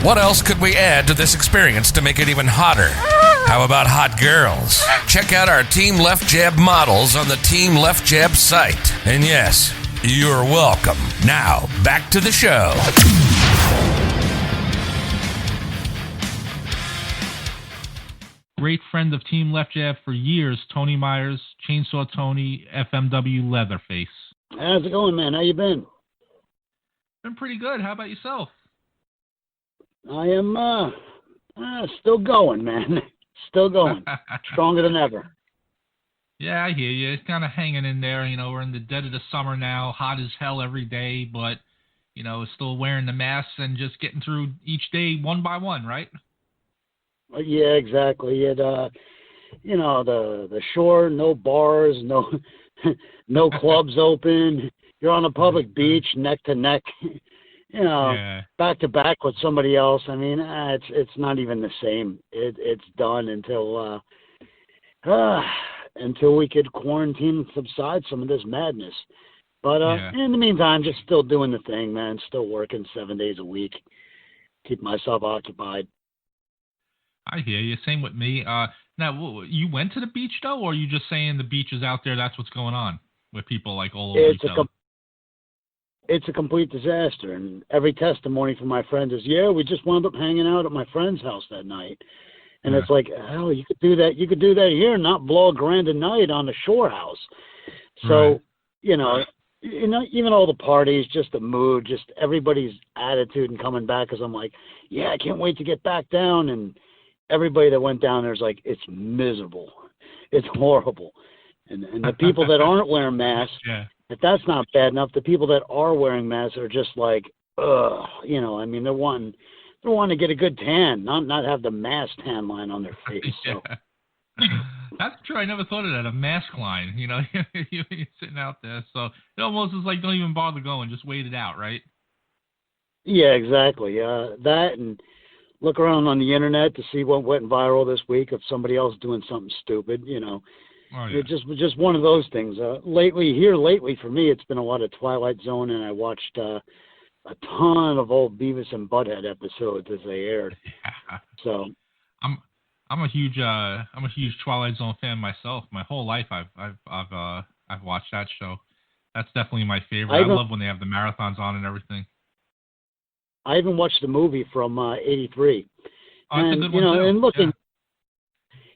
What else could we add to this experience to make it even hotter? How about hot girls? Check out our Team Left Jab models on the Team Left Jab site. And yes, you're welcome. Now, back to the show. Great friend of Team Left Jab for years, Tony Myers, Chainsaw Tony, FMW Leatherface. How's it going, man? How you been? Been pretty good. How about yourself? I am still going, man. Still going. Stronger than ever. Yeah, I hear you. It's kind of hanging in there. You know, we're in the dead of the summer now, hot as hell every day, but, you know, still wearing the masks and just getting through each day one by one, right? Yeah, exactly. It, you know, the shore, no bars, no clubs open. You're on a public beach, neck to neck, you know, back to back with somebody else. I mean, it's not even the same. It's done until we could quarantine and subside some of this madness. But in the meantime, just still doing the thing, man. Still working 7 days a week, keep myself occupied. I hear you. Same with me. Now, you went to the beach, though, or are you just saying the beach is out there, that's what's going on with people like all over each other? It's a complete disaster, and every testimony from my friends is, yeah, we just wound up hanging out at my friend's house that night. And it's like, hell, you could do that. You could do that here and not blow $1,000 a night on the shore house. So, you know, even all the parties, just the mood, just everybody's attitude and coming back, because I'm like, yeah, I can't wait to get back down. And everybody that went down there is like, it's miserable. It's horrible. And the people that aren't wearing masks, if that's not bad enough, the people that are wearing masks are just like, ugh, you know, I mean, they're wanting to get a good tan, not have the mask tan line on their face. So. That's true. I never thought of that, a mask line. You know, you're sitting out there. So it almost is like, don't even bother going, just wait it out, right? Yeah, exactly. That, and look around on the internet to see what went viral this week of somebody else doing something stupid, you know. Oh, yeah. It's just one of those things. Lately for me, it's been a lot of Twilight Zone, and I watched a ton of old Beavis and Butthead episodes as they aired. Yeah. So, I'm a huge Twilight Zone fan myself. My whole life, I've watched that show. That's definitely my favorite. I love when they have the marathons on and everything. I even watched the movie from '83. Oh, that's a good one too. And looking.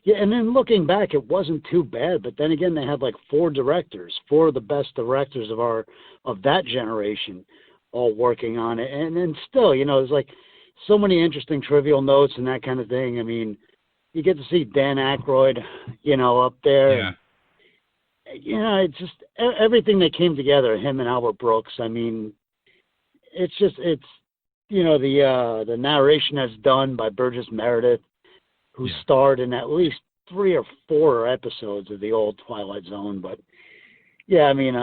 Yeah, and then looking back, it wasn't too bad. But then again, they had like four of the best directors of that generation, all working on it. And then still, you know, there's like so many interesting trivial notes and that kind of thing. I mean, you get to see Dan Aykroyd, you know, up there. Yeah. And, you know, it's just everything that came together. Him and Albert Brooks. I mean, it's you know, the narration that's done by Burgess Meredith, who starred in at least 3 or 4 episodes of the old Twilight Zone. But, yeah, I mean,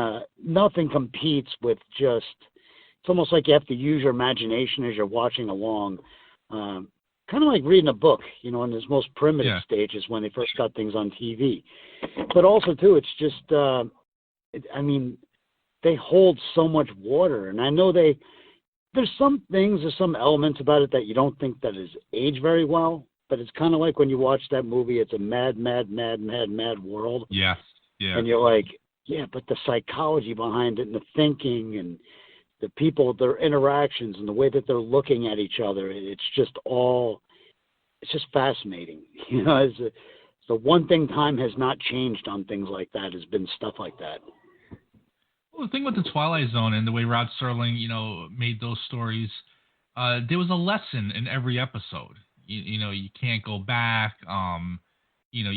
nothing competes with just – it's almost like you have to use your imagination as you're watching along. Kind of like reading a book, you know, in its most primitive stages when they first got things on TV. But also, too, it's just I mean, they hold so much water. And I know there's some elements about it that you don't think that is aged very well. But it's kind of like when you watch that movie, it's a mad world. Yeah. And you're like, yeah, but the psychology behind it and the thinking and the people, their interactions and the way that they're looking at each other, it's just fascinating. You know, it's the one thing time has not changed on things like that has been stuff like that. Well, the thing with the Twilight Zone and the way Rod Serling, you know, made those stories, there was a lesson in every episode. You know, you can't go back. You know,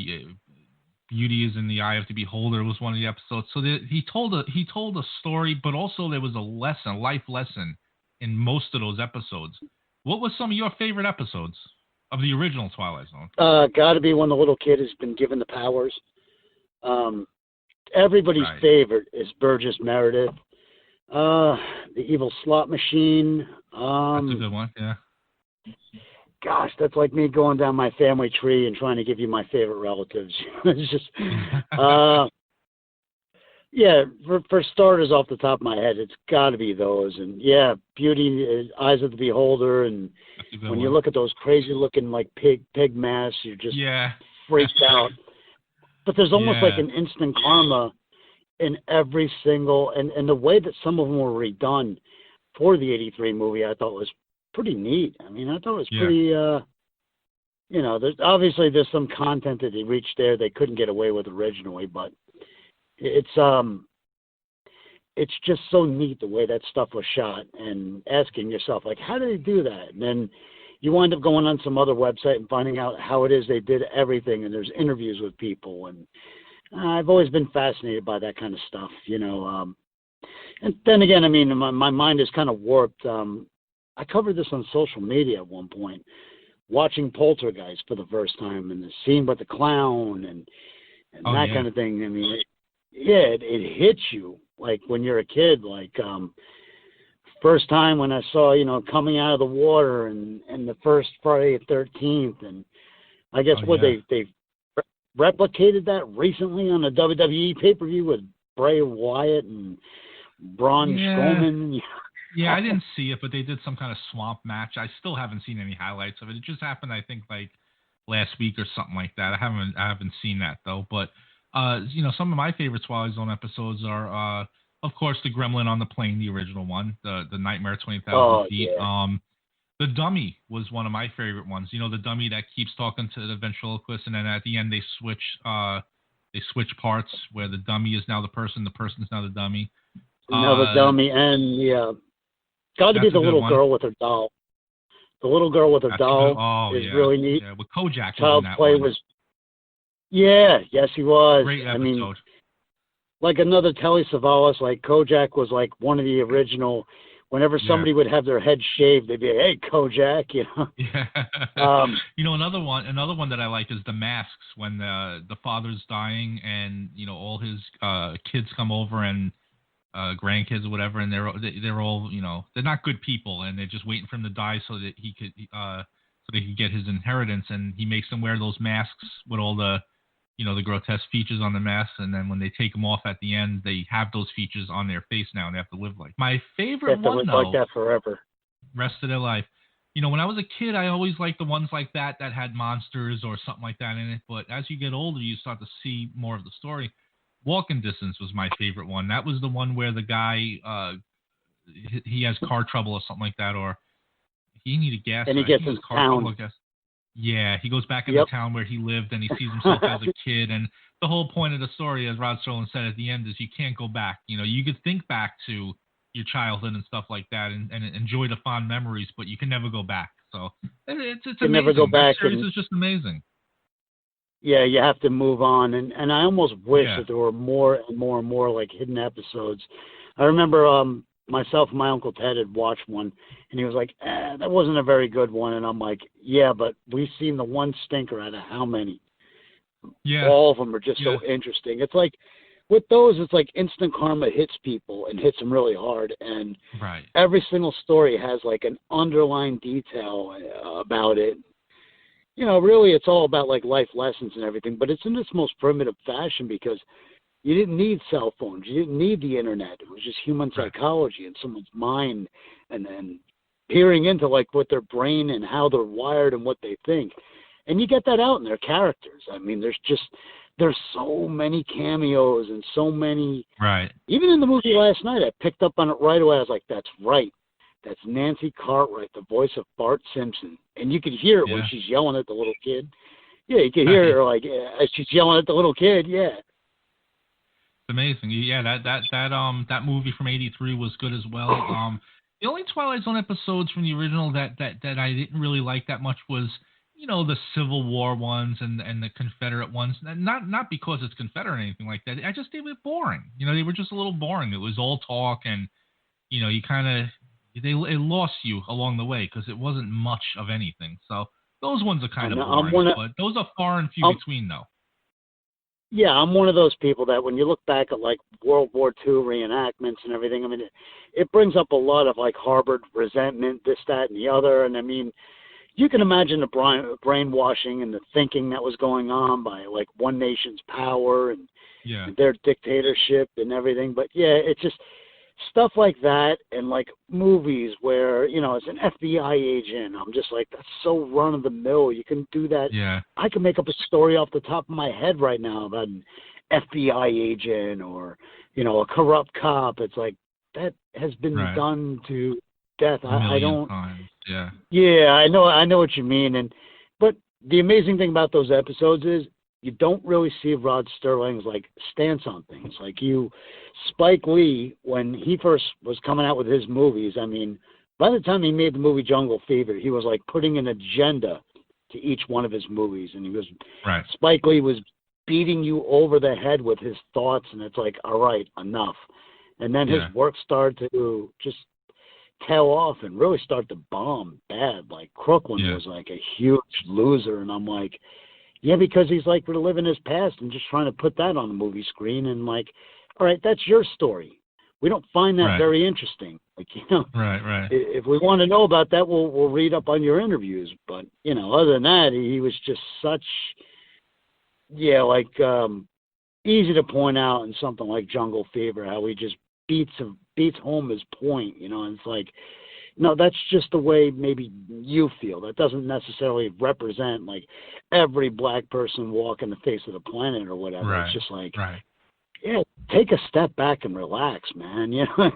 beauty is in the eye of the beholder was one of the episodes. So he told a story, but also there was a life lesson in most of those episodes. What was some of your favorite episodes of the original Twilight Zone? Got to be when the little kid has been given the powers. Everybody's favorite is Burgess Meredith. The evil slot machine. That's a good one. Yeah. Gosh, that's like me going down my family tree and trying to give you my favorite relatives. It's just, Yeah, for starters, off the top of my head, it's got to be those. And yeah, Beauty, Eyes of the Beholder, and That's a good when one. you look at those crazy looking like pig masks, you're just Yeah. freaked out. But there's almost like Yeah. an instant karma in every single, and the way that some of them were redone for the '83 movie, I thought was pretty neat. I mean, I thought it was Yeah. pretty. There's obviously there's some content that they reached there they couldn't get away with originally, but it's just so neat the way that stuff was shot, and asking yourself like, how did they do that? And then you wind up going on some other website and finding out how it is they did everything, and there's interviews with people, and I've always been fascinated by that kind of stuff, and then again, I mean, my mind is kind of warped. I covered this on social media at one point, watching Poltergeist for the first time, and the scene with the clown and that kind of thing. I mean, it hits you like when you're a kid. Like first time when I saw, coming out of the water, and the first Friday the 13th, and I guess they replicated that recently on a WWE pay-per-view with Bray Wyatt and Braun Strowman. Yeah, I didn't see it, but they did some kind of swamp match. I still haven't seen any highlights of it. It just happened, I think, like last week or something like that. I haven't seen that though. But some of my favorite Twilight Zone episodes are, of course, the Gremlin on the plane, the original one, the Nightmare 20,000 Feet. Yeah. The dummy was one of my favorite ones. The dummy that keeps talking to the ventriloquist, and then at the end they switch parts where the dummy is now the person's now the dummy. Now the dummy, and got to be the little girl with her doll. The little girl with her doll is really neat. Yeah, with Kojak. Child's in that Play one. was. Yeah, yes, he was. Great episode. I mean, like another Telly Savalas, like Kojak was like one of the original. Whenever somebody would have their head shaved, they'd be, "Hey, Kojak," Yeah. Another one that I like is the masks when the father's dying, and all his kids come over, and grandkids or whatever, and they're all they're not good people, and they're just waiting for him to die so that he could so they could get his inheritance, and he makes them wear those masks with all the the grotesque features on the masks, and then when they take them off at the end, they have those features on their face now, and they have to live like. My favorite one though, like that forever, rest of their life. When I was a kid, I always liked the ones like that had monsters or something like that in it. But as you get older, you start to see more of the story. Walking Distance was my favorite one. That was the one where the guy he has car trouble or something like that, or he needed gas. And he gets in town. Yeah, he goes back in the town where he lived, and he sees himself as a kid. And the whole point of the story, as Rod Serling said at the end, is you can't go back. You could think back to your childhood and stuff like that, and enjoy the fond memories, but you can never go back. So it's amazing. Never go back. That series is just amazing. Yeah, you have to move on, and I almost wish that there were more and more and more like hidden episodes. I remember myself and my Uncle Ted had watched one, and he was like, that wasn't a very good one, and I'm like, yeah, but we've seen the one stinker out of how many? Yeah. All of them are just so interesting. It's like, with those, it's like instant karma hits people and hits them really hard, and every single story has like an underlying detail about it. Really it's all about like life lessons and everything, but it's in its most primitive fashion because you didn't need cell phones. You didn't need the internet. It was just human psychology and someone's mind, and then peering into like what their brain and how they're wired and what they think. And you get that out in their characters. I mean, there's so many cameos and so many. Right. Even in the movie last night, I picked up on it right away. I was like, that's right. That's Nancy Cartwright, the voice of Bart Simpson. And you could hear it when she's yelling at the little kid. Yeah, you could hear her like as she's yelling at the little kid. Yeah. It's amazing. Yeah, that movie from '83 was good as well. The only Twilight Zone episodes from the original that I didn't really like that much was the Civil War ones and the Confederate ones. Not because it's Confederate or anything like that. They were boring. They were just a little boring. It was all talk, and you kind of. It lost you along the way because it wasn't much of anything. So those ones are kind of boring, but those are far and few between, though. Yeah, I'm one of those people that when you look back at like World War II reenactments and everything, I mean, it brings up a lot of like harbored resentment, this, that, and the other. And I mean, you can imagine the brainwashing and the thinking that was going on by like one nation's power and their dictatorship and everything. But yeah, it's just stuff like that, and like movies where, you know, it's an FBI agent. I'm just like, that's so run of the mill. You can do that. Yeah. I can make up a story off the top of my head right now about an FBI agent or, you know, a corrupt cop. It's like, that has been done to death. I don't. Times. Yeah. Yeah, I know what you mean. But the amazing thing about those episodes is you don't really see Rod Sterling's like stance on things. Like Spike Lee, when he first was coming out with his movies, I mean, by the time he made the movie Jungle Fever, he was like putting an agenda to each one of his movies, and Spike Lee was beating you over the head with his thoughts, and it's like, all right, enough. And then his work started to just tail off and really start to bomb bad. Like Crooklyn was like a huge loser, and I'm like, yeah, because he's like reliving his past and just trying to put that on the movie screen, and like, all right, that's your story. We don't find that very interesting. Like, you know, if we want to know about that, we'll read up on your interviews. But, you know, other than that, he was just such, easy to point out in something like Jungle Fever, how he just beats home his point, you know, and it's like, no, that's just the way maybe you feel. That doesn't necessarily represent like every black person walking the face of the planet or whatever. It's just like, yeah, take a step back and relax, man. You know?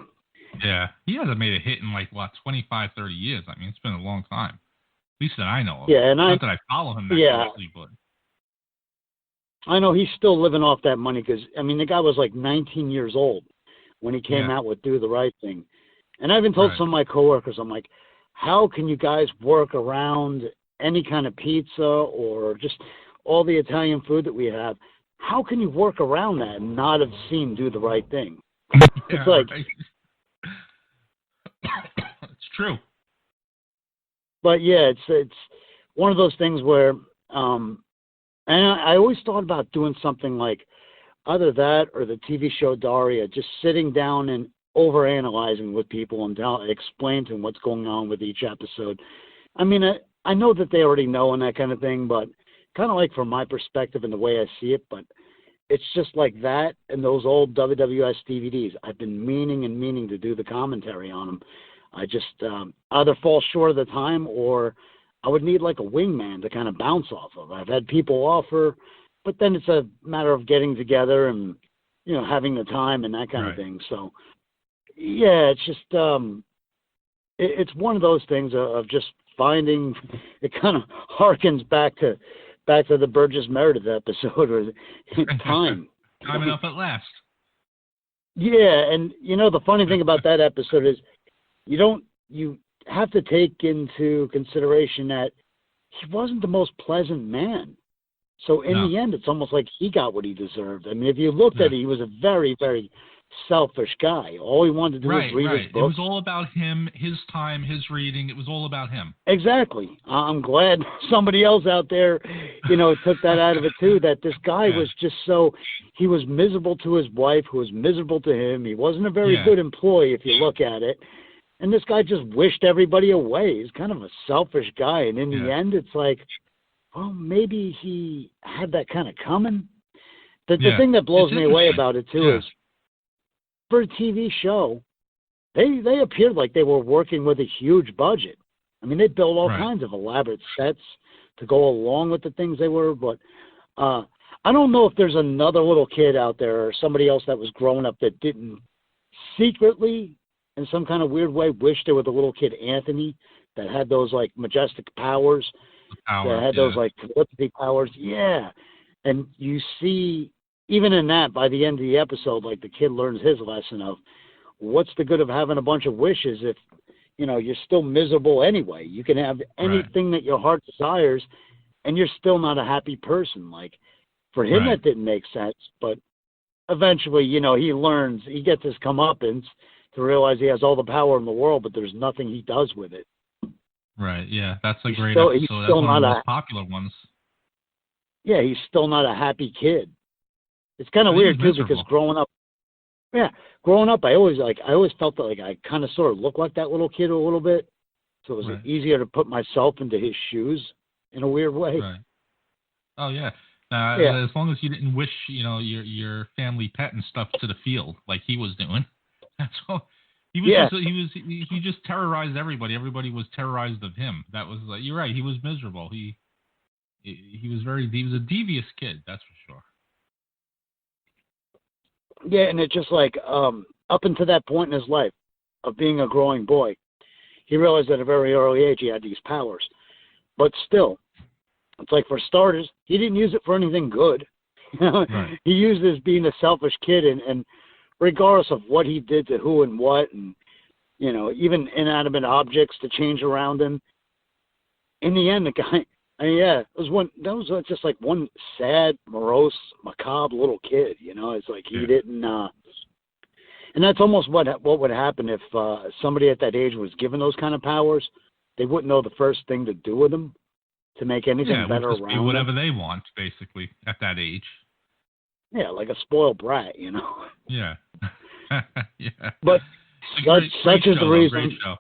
Yeah, he hasn't made a hit in like 25, 30 years. I mean, it's been a long time, at least that I know of. Yeah, and not that I follow him that closely, but I know he's still living off that money because, I mean, the guy was like 19 years old when he came out with Do the Right Thing. And I've even told some of my coworkers, I'm like, how can you guys work around any kind of pizza or just all the Italian food that we have? How can you work around that and not have seen Do the Right Thing? It's like... It's true. But, yeah, it's one of those things where... and I always thought about doing something like either that or the TV show Daria, just sitting down and overanalyzing with people and explain to them what's going on with each episode. I mean, I know that they already know and that kind of thing, but kind of like from my perspective and the way I see it, but it's just like that and those old WWS DVDs. I've been meaning to do the commentary on them. I just either fall short of the time or I would need like a wingman to kind of bounce off of. I've had people offer, but then it's a matter of getting together and, you know, having the time and that kind of thing. So, yeah, it's just it's one of those things of just finding. It kind of harkens back to the Burgess Meredith episode or time. Time enough at last. Yeah, and you know the funny thing about that episode is you have to take into consideration that he wasn't the most pleasant man. So in the end, it's almost like he got what he deserved. I mean, if you looked at it, he was a very, very selfish guy. All he wanted to do was read his book. It was all about him, his time, his reading. It was all about him. Exactly. I'm glad somebody else out there, you know, took that out of it too, that this guy was just he was miserable to his wife, who was miserable to him. He wasn't a very good employee if you look at it. And this guy just wished everybody away. He's kind of a selfish guy. And in the end, it's like, well, maybe he had that kind of coming. The thing that blows me away about it too is, for a TV show, they appeared like they were working with a huge budget. I mean, they built all kinds of elaborate sets to go along with the things they were. But I don't know if there's another little kid out there or somebody else that was growing up that didn't secretly, in some kind of weird way, wish there was a little kid, Anthony, that had those like majestic powers. That had those like telepathy powers. Yeah. And you see, even in that, by the end of the episode, like the kid learns his lesson of what's the good of having a bunch of wishes if, you know, you're still miserable anyway. You can have anything that your heart desires and you're still not a happy person. Like for him, that didn't make sense, but eventually, you know, he learns, he gets his comeuppance to realize he has all the power in the world, but there's nothing he does with it. Right. Yeah. That's a great episode. That's one of the most popular ones. Yeah. He's still not a happy kid. It's kind of weird too, because growing up, I always felt that like I kind of sort of looked like that little kid a little bit, so it was easier to put myself into his shoes in a weird way. Right. Oh yeah, As long as you didn't wish, your family pet and stuff to the field like he was doing. That's all. He just terrorized everybody. Everybody was terrorized of him. That was you're right. He was miserable. He was a devious kid. That's for sure. Yeah, and it's just like up until that point in his life of being a growing boy, he realized at a very early age he had these powers. But still, it's like for starters, he didn't use it for anything good. Right. He used it as being a selfish kid, and regardless of what he did to who and what, and even inanimate objects to change around him. In the end, the guy, it was just like one sad, morose, macabre little kid. It's like he didn't. And that's almost what would happen if somebody at that age was given those kind of powers. They wouldn't know the first thing to do with them to make anything better around them. Whatever they want, basically, at that age. Yeah, like a spoiled brat, Yeah. Yeah. But such is the reason. Great show.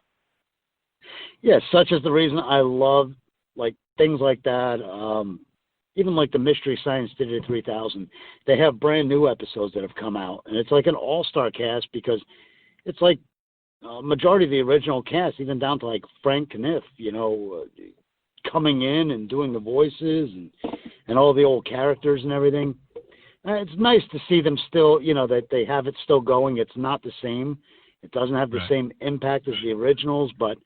Yeah, such is the reason I love like things like that. Even like the Mystery Science Theater 3000, they have brand new episodes that have come out, and it's like an all-star cast because it's like majority of the original cast, even down to like Frank Kniff, coming in and doing the voices and all the old characters and everything. It's nice to see them still, that they have it still going. It's not the same. It doesn't have the same impact as the originals, but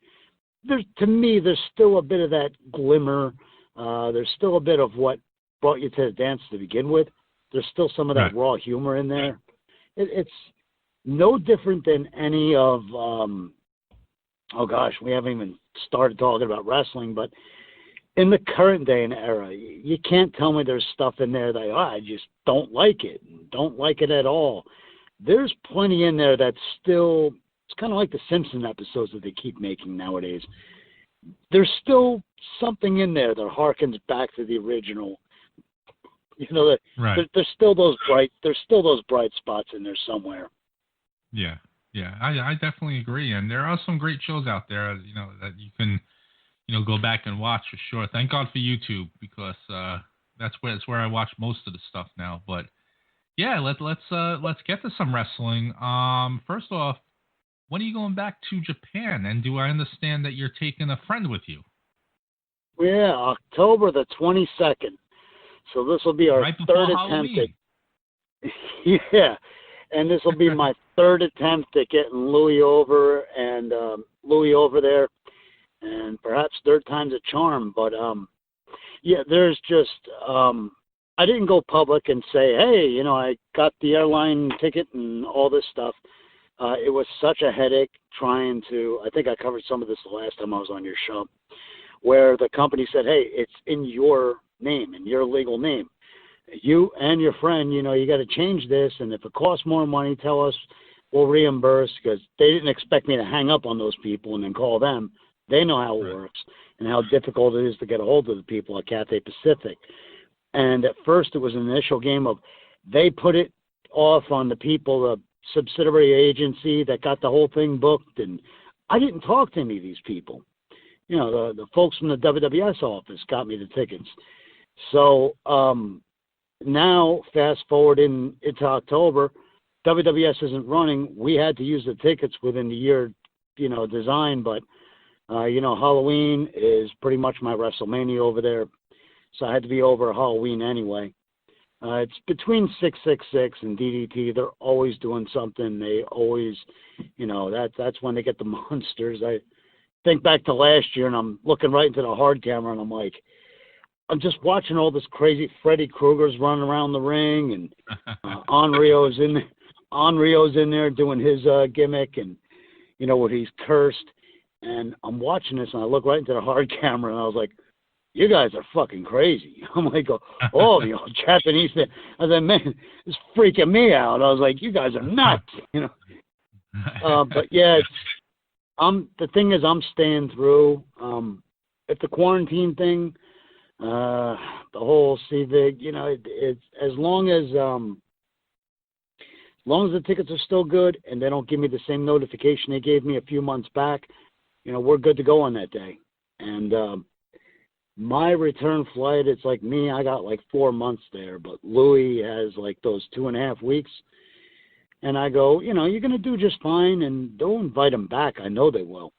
to me, there's still a bit of that glimmer. There's still a bit of what brought you to the dance to begin with. There's still some of that raw humor in there. It's no different than any of, we haven't even started talking about wrestling, but in the current day and era, you can't tell me there's stuff in there that I just don't like it at all. There's plenty in there that's still, it's kind of like the Simpson episodes that they keep making nowadays. There's still something in there that harkens back to the original. There's still those bright spots in there somewhere. Yeah, I definitely agree. And there are some great shows out there, that you can, go back and watch for sure. Thank God for YouTube because that's where I watch most of the stuff now. But yeah, let's get to some wrestling. First off, when are you going back to Japan? And do I understand that you're taking a friend with you? Yeah, October the 22nd. So this will be our third attempt at. Yeah, and this will be my third attempt at getting Louis over there, and perhaps third time's a charm. But there's just I didn't go public and say, hey, I got the airline ticket and all this stuff. It was such a headache trying to. I think I covered some of this the last time I was on your show, where the company said, hey, it's in your name, in your legal name. You and your friend, you got to change this, and if it costs more money, tell us, we'll reimburse, because they didn't expect me to hang up on those people and then call them. They know how it works and how difficult it is to get a hold of the people at Cathay Pacific. And at first it was an initial game of they put it off on the people, the subsidiary agency that got the whole thing booked, and I didn't talk to any of these people. The folks from the WWS office got me the tickets. So now, fast forward into October, WWS isn't running. We had to use the tickets within the year, design, but, Halloween is pretty much my WrestleMania over there. So I had to be over Halloween anyway. It's between 666 and DDT. They're always doing something. They always, that's when they get the monsters. I think back to last year, and I'm looking right into the hard camera, and I'm like, I'm just watching all this crazy Freddy Krueger's running around the ring, and Onryo's in there doing his gimmick, and where he's cursed. And I'm watching this, and I look right into the hard camera, and I was like, you guys are fucking crazy. I'm like, the old Japanese thing. I said, man, it's freaking me out. I was like, you guys are nuts, But yeah, the thing is, I'm staying through. If the quarantine thing, the whole CVIG, it's as long as the tickets are still good and they don't give me the same notification they gave me a few months back, we're good to go on that day. And my return flight, it's like me, I got like 4 months there, but Louis has like those 2.5 weeks. And I go, you're going to do just fine, and don't invite him back. I know they will,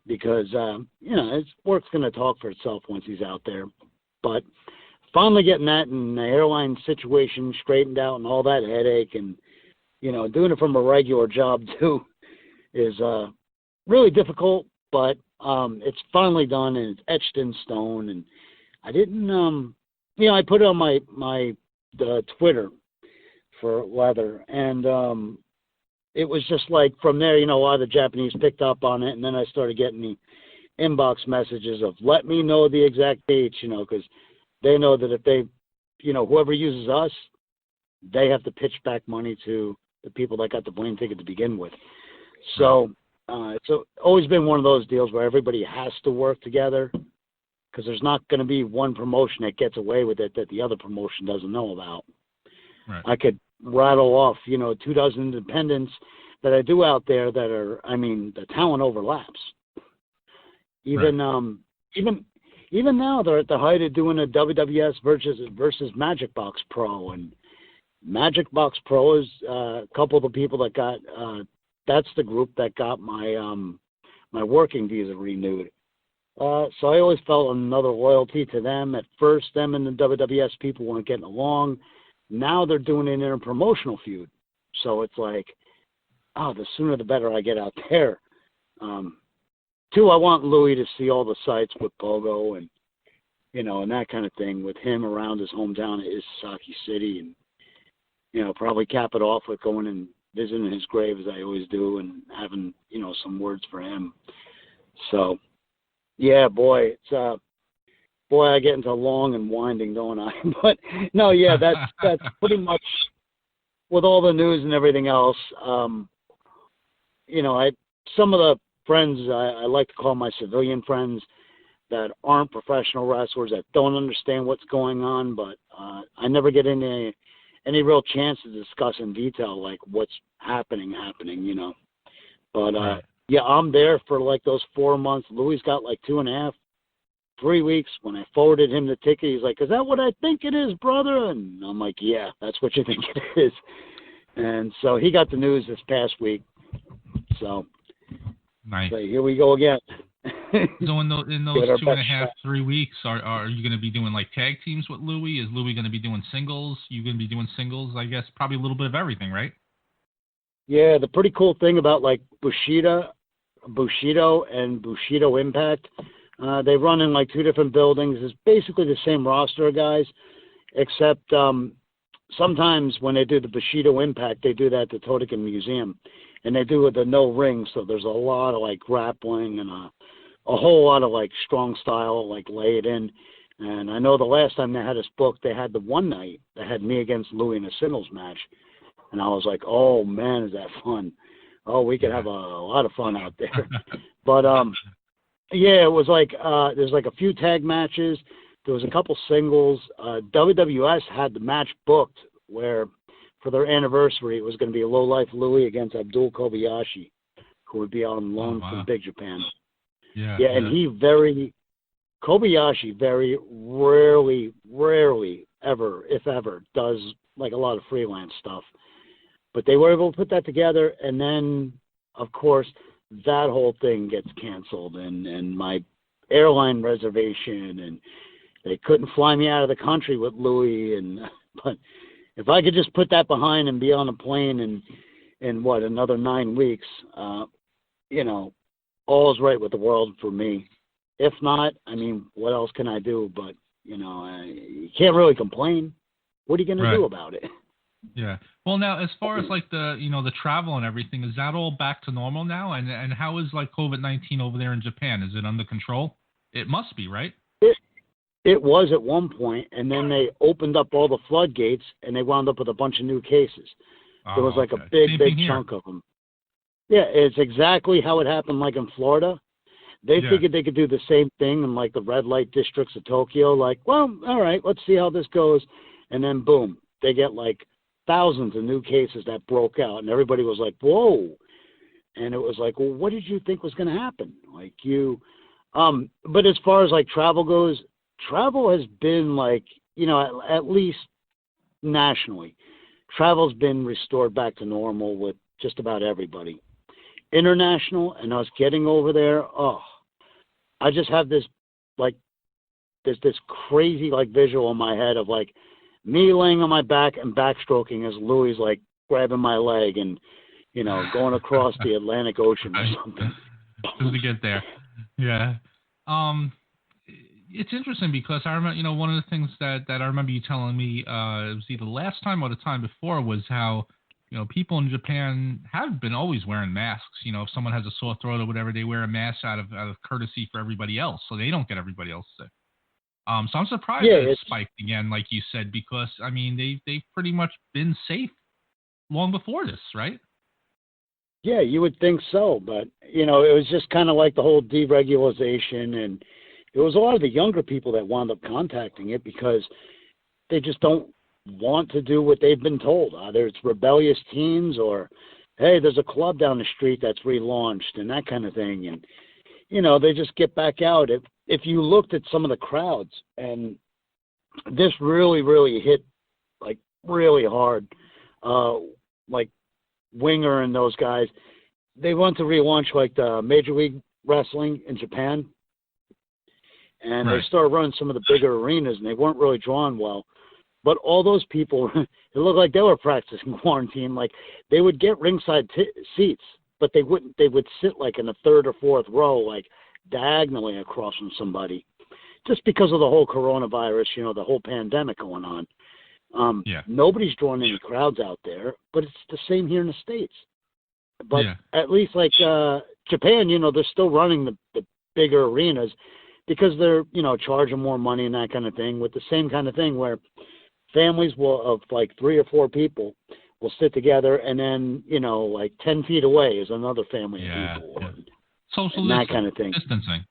because, his work's going to talk for itself once he's out there. But finally getting that and the airline situation straightened out and all that headache and, doing it from a regular job too is really difficult, but it's finally done and it's etched in stone. And I didn't, I put it on my Twitter for leather, and it was just like from there, a lot of the Japanese picked up on it, and then I started getting the inbox messages of let me know the exact dates, because they know that if they, whoever uses us, they have to pitch back money to the people that got the plane ticket to begin with. So it's always been one of those deals where everybody has to work together, because there's not going to be one promotion that gets away with it that the other promotion doesn't know about. Right. I could rattle off, 24 independents that I do out there that are, the talent overlaps. Even now they're at the height of doing a WWS versus Magic Box Pro, and Magic Box Pro is a couple of the people that got, that's the group that got my my working visa renewed. So I always felt another loyalty to them. At first, them and the WWS people weren't getting along. Now they're doing an interpromotional feud. So it's like, the sooner the better I get out there. Two, I want Louis to see all the sights with Pogo and, and that kind of thing with him around his hometown of Isesaki City, and, probably cap it off with going and visiting his grave as I always do and having, some words for him. So, yeah, boy, it's, I get into long and winding, don't I? But no, yeah, that's pretty much with all the news and everything else. Some of the friends I like to call my civilian friends that aren't professional wrestlers, that don't understand what's going on, but I never get any real chance to discuss in detail like what's happening. But yeah, I'm there for like those 4 months. Louis got like 2.5, 3 weeks. When I forwarded him the ticket, he's like, "Is that what I think it is, brother?" And I'm like, "Yeah, that's what you think it is." And so he got the news this past week. So, nice. So here we go again. So in those 2.5, 3 weeks, are you going to be doing like tag teams with Louis? Is Louis going to be doing singles? You going to be doing singles? I guess probably a little bit of everything, right? Yeah, the pretty cool thing about like Bushido and Bushido Impact, they run in like two different buildings. It's basically the same roster of guys, except sometimes when they do the Bushido Impact, they do that at the Totokan Museum, and they do it the no ring. So there's a lot of like grappling and a whole lot of like strong style, like lay it in. And I know the last time they had us booked, they had the one night they had me against Louis in a singles match, and I was like, oh man, is that fun? Oh, we could have a lot of fun out there. But yeah, it was like there's like a few tag matches. There was a couple singles. WWS had the match booked where for their anniversary it was going to be a Low Life Louis against Abdul Kobayashi, who would be on loan from Big Japan. Yeah, and Kobayashi very rarely ever, if ever, does like a lot of freelance stuff. But they were able to put that together, and then, of course, that whole thing gets canceled, and my airline reservation, and they couldn't fly me out of the country with Louis. But if I could just put that behind and be on a plane in another 9 weeks, all's right with the world for me. If not, I mean, what else can I do? But you can't really complain. What are you going to do about it? Yeah. Well, now as far as like the travel and everything, is that all back to normal now? And how is like COVID-19 over there in Japan? Is it under control? It must be, right? It was at one point, and then they opened up all the floodgates, and they wound up with a bunch of new cases. There was like a big chunk of them. Yeah, it's exactly how it happened like in Florida. They figured they could do the same thing in like the red light districts of Tokyo. Like, well, all right, let's see how this goes. And then boom, they get like thousands of new cases that broke out, and everybody was like, whoa. And it was like, well, what did you think was going to happen? Like but as far as like travel goes, travel has been like, at least nationally, travel's been restored back to normal with just about everybody. International, and us getting over there, I just have this, like, there's this crazy, like, visual in my head of, like, me laying on my back and backstroking as Louis, like, grabbing my leg and, going across the Atlantic Ocean or something. Just to get there. Yeah. It's interesting because I remember, one of the things that I remember you telling me, it was either last time or the time before, was how, people in Japan have been always wearing masks. If someone has a sore throat or whatever, they wear a mask out of courtesy for everybody else, so they don't get everybody else sick. So I'm surprised that it spiked again, like you said, because, I mean, they've pretty much been safe long before this, right? Yeah, you would think so, but, it was just kind of like the whole deregulation, and it was a lot of the younger people that wound up contacting it because they just don't want to do what they've been told. Either it's rebellious teens or, hey, there's a club down the street that's relaunched and that kind of thing, and, they just get back out. If you looked at some of the crowds, and this really, really hit, like, really hard, like Winger and those guys, they want to relaunch, like, the Major League Wrestling in Japan, and They started running some of the bigger arenas, and they weren't really drawn well. But all those people, it looked like they were practicing quarantine. Like, they would get ringside seats, but they wouldn't. They would sit, like, in the third or fourth row, like, diagonally across from somebody, just because of the whole coronavirus, the whole pandemic going on. Nobody's drawing any crowds out there, but it's the same here in the States. But at least, like, Japan, they're still running the bigger arenas because they're, charging more money and that kind of thing, with the same kind of thing where families of like 3 or 4 people will sit together, and then, like 10 feet away is another family of people. Yeah. Social and that kind of thing. Distancing.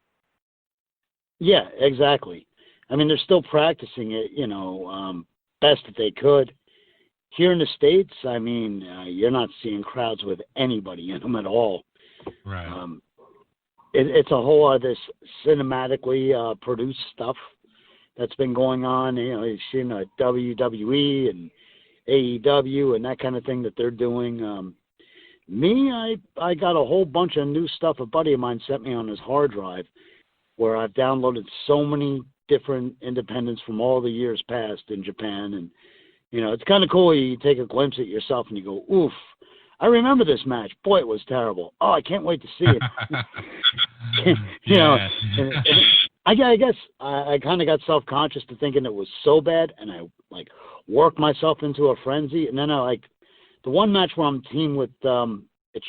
Yeah, exactly. I mean, they're still practicing it, best that they could. Here in the States, I mean, you're not seeing crowds with anybody in them at all. Right. It's a whole lot of this cinematically produced stuff that's been going on. You've seen WWE and AEW and that kind of thing that they're doing. I got a whole bunch of new stuff a buddy of mine sent me on his hard drive, where I've downloaded so many different independents from all the years past in Japan. And, it's kind of cool. You take a glimpse at yourself and you go, oof, I remember this match. Boy, it was terrible. Oh, I can't wait to see it. And I guess I kind of got self-conscious to thinking it was so bad, and I, like, worked myself into a frenzy. And then the one match where I'm teamed with Ichiro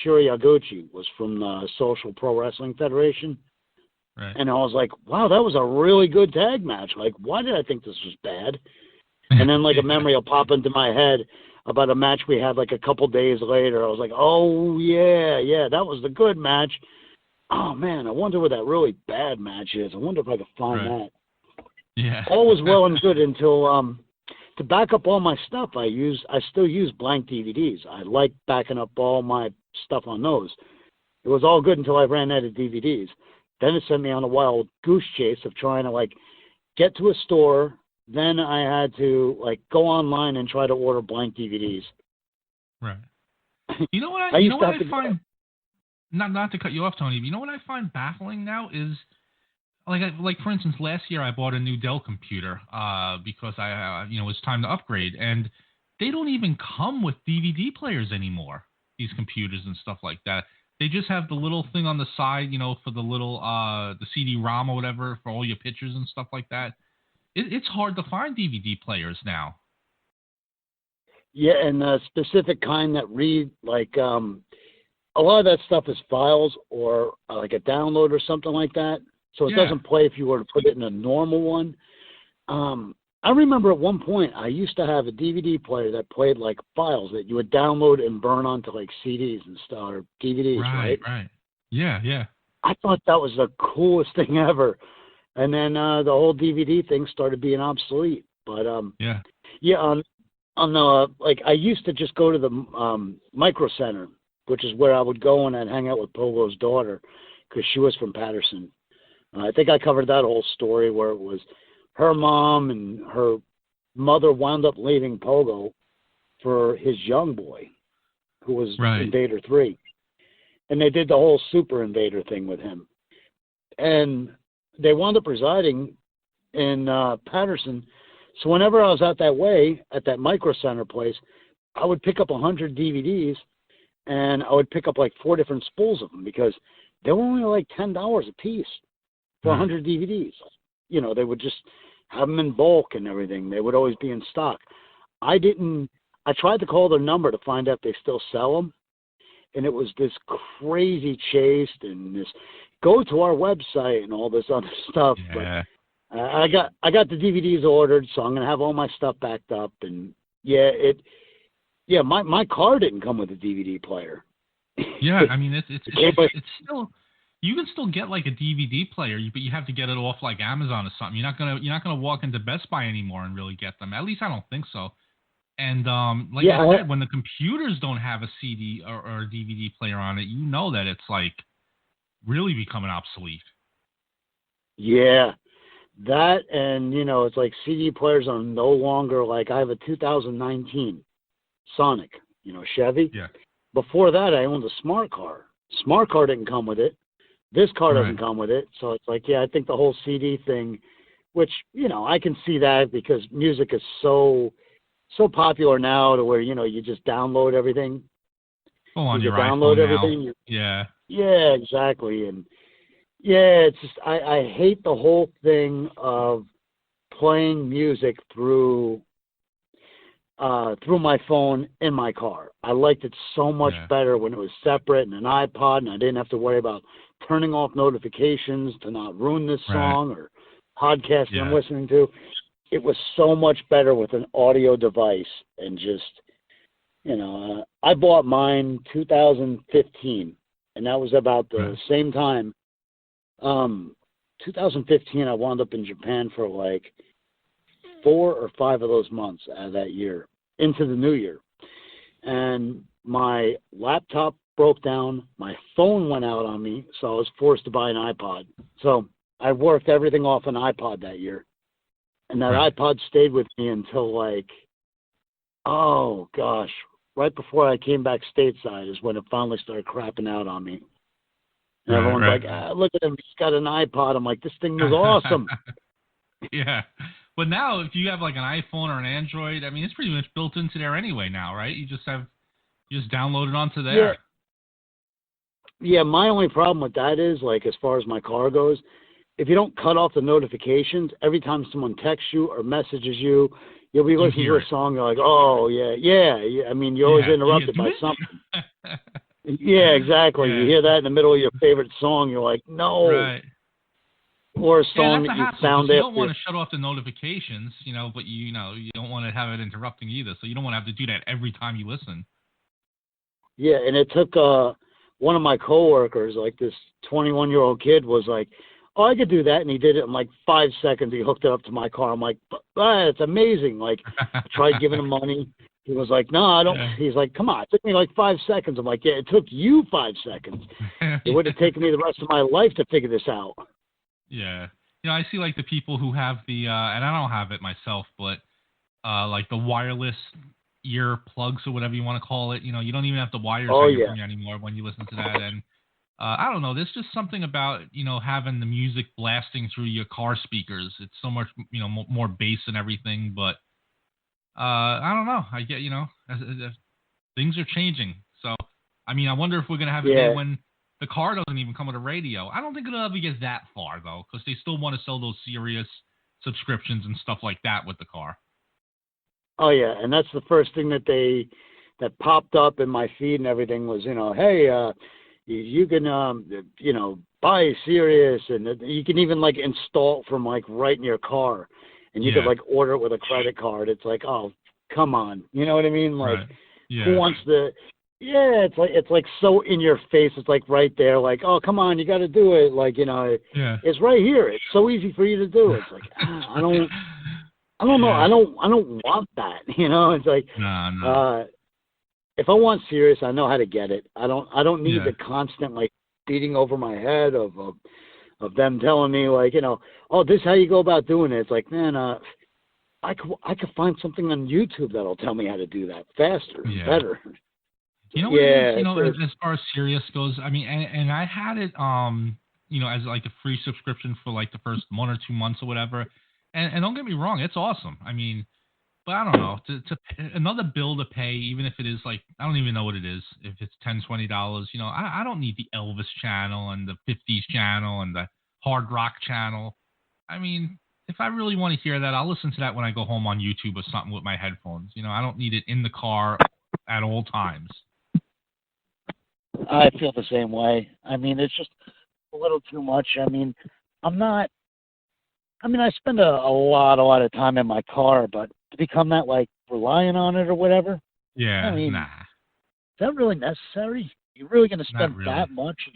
Yaguchi was from the Social Pro Wrestling Federation. Right. And I was like, wow, that was a really good tag match. Like, why did I think this was bad? And then, like, a memory will pop into my head about a match we had, like, a couple days later. I was like, oh, yeah, that was the good match. Oh, man, I wonder what that really bad match is. I wonder if I could find that. Yeah. All was well and good until, to back up all my stuff, I still use blank DVDs. I like backing up all my stuff on those. It was all good until I ran out of DVDs. Then it sent me on a wild goose chase of trying to, like, get to a store. Then I had to, like, go online and try to order blank DVDs. Right. You know what I find, not to cut you off, Tony, but you know what I find baffling now is, like for instance, last year I bought a new Dell computer because it was time to upgrade, and they don't even come with DVD players anymore, these computers and stuff like that. They just have the little thing on the side, for the little the CD-ROM or whatever for all your pictures and stuff like that. It's hard to find DVD players now. Yeah, and the specific kind that read, like, a lot of that stuff is files or like a download or something like that. So it doesn't play if you were to put it in a normal one. I remember at one point I used to have a DVD player that played, like, files that you would download and burn onto, like, CDs and stuff, or DVDs, right? Right. Yeah. I thought that was the coolest thing ever. And then the whole DVD thing started being obsolete. But on the, like, I used to just go to the Micro Center, which is where I would go and I'd hang out with Pogo's daughter because she was from Patterson. I think I covered that whole story where it was her mom and her mother wound up leaving Pogo for his young boy, who was Invader 3. And they did the whole Super Invader thing with him. And they wound up residing in Patterson. So whenever I was out that way, at that Micro Center place, I would pick up 100 DVDs, and I would pick up like 4 different spools of them, because they were only like $10 a piece for 100 DVDs. You know, they would just have them in bulk and everything. They would always be in stock. I tried to call their number to find out if they still sell them, and it was this crazy chase and this go to our website and all this other stuff. Yeah. But I got the DVDs ordered, so I'm gonna have all my stuff backed up. And my car didn't come with a DVD player. Yeah, I mean it's still, you can still get like a DVD player, but you have to get it off like Amazon or something. You're not gonna walk into Best Buy anymore and really get them. At least I don't think so. And I said, when the computers don't have a CD or a DVD player on it, you know that it's like really becoming obsolete. Yeah, that, and it's like CD players are no longer, like I have a 2019 Sonic, Chevy. Yeah. Before that, I owned a Smart Car. Smart Car didn't come with it. This car doesn't come with it. So it's like, I think the whole CD thing, which, I can see that because music is so popular now to where, you just download everything. Oh, on your download iPhone everything. Now. Yeah, exactly. And it's just, I hate the whole thing of playing music through my phone in my car. I liked it so much better when it was separate and an iPod, and I didn't have to worry about turning off notifications to not ruin this song or podcast I'm listening to. It was so much better with an audio device, and just, I bought mine 2015, and that was about the same time. 2015, I wound up in Japan for like 4 or 5 of those months out of that year into the new year. And my laptop broke down. My phone went out on me, so I was forced to buy an iPod. So I worked everything off an iPod that year. And that iPod stayed with me until like, oh gosh, right before I came back stateside is when it finally started crapping out on me. And everyone's like, look at him, he's got an iPod. I'm like, this thing was awesome. Yeah. But now if you have like an iPhone or an Android, I mean, it's pretty much built into there anyway now, right? You just download it onto there. Yeah, my only problem with that is, like, as far as my car goes, if you don't cut off the notifications, every time someone texts you or messages you, you'll be listening to a song, you're like, oh, yeah. I mean, you're always interrupted by something. Yeah, exactly. You hear that in the middle of your favorite song, you're like, no. Right. Or a song that you found you don't want to shut off the notifications, but you don't want to have it interrupting either. So you don't want to have to do that every time you listen. Yeah, and it took one of my coworkers, like this 21-year-old kid, was like, oh, I could do that. And he did it in like 5 seconds. He hooked it up to my car. I'm like, it's amazing. Like, I tried giving him money. He was like, no, I don't. Yeah. He's like, come on, it took me like 5 seconds. I'm like, yeah, it took you 5 seconds. It would have taken me the rest of my life to figure this out. Yeah. I see like the people who have the, and I don't have it myself, but like the wireless ear plugs or whatever you want to call it. You don't even have the wires hanging anymore when you listen to that. And I don't know, there's just something about, having the music blasting through your car speakers. It's so much, more bass and everything, but I don't know. I get, as things are changing. So, I mean, I wonder if we're going to have a day when the car doesn't even come with a radio. I don't think it'll ever get that far, though, because they still want to sell those Sirius subscriptions and stuff like that with the car. Oh, yeah, and that's the first thing that popped up in my feed and everything was, hey, you can, buy Sirius, and you can even, like, install it from, like, right in your car, and you could, like, order it with a credit card. It's like, oh, come on. You know what I mean? Like, who wants the... Yeah, it's like so in your face. It's like right there. Like, oh, come on, you got to do it. Like, it's right here. It's so easy for you to do. It's like I don't know. I don't want that. It's like no. If I want Sirius, I know how to get it. I don't need the constant like beating over my head of of them telling me like, oh, this is how you go about doing it. It's like, man, I could find something on YouTube that'll tell me how to do that faster and better. You know what it is? As far as Sirius goes, I mean, and I had it, as like a free subscription for like the first 1 or 2 months or whatever. And don't get me wrong, it's awesome. I mean, but I don't know, to another bill to pay, even if it is like, I don't even know what it is. If it's $10, $20, I don't need the Elvis channel and the 50s channel and the hard rock channel. I mean, if I really want to hear that, I'll listen to that when I go home on YouTube or something with my headphones. I don't need it in the car at all times. I feel the same way. I mean, it's just a little too much. I mean, I spend a lot of time in my car, but to become that, like, relying on it or whatever. Yeah, I mean, nah. Is that really necessary? You're really going to spend that much?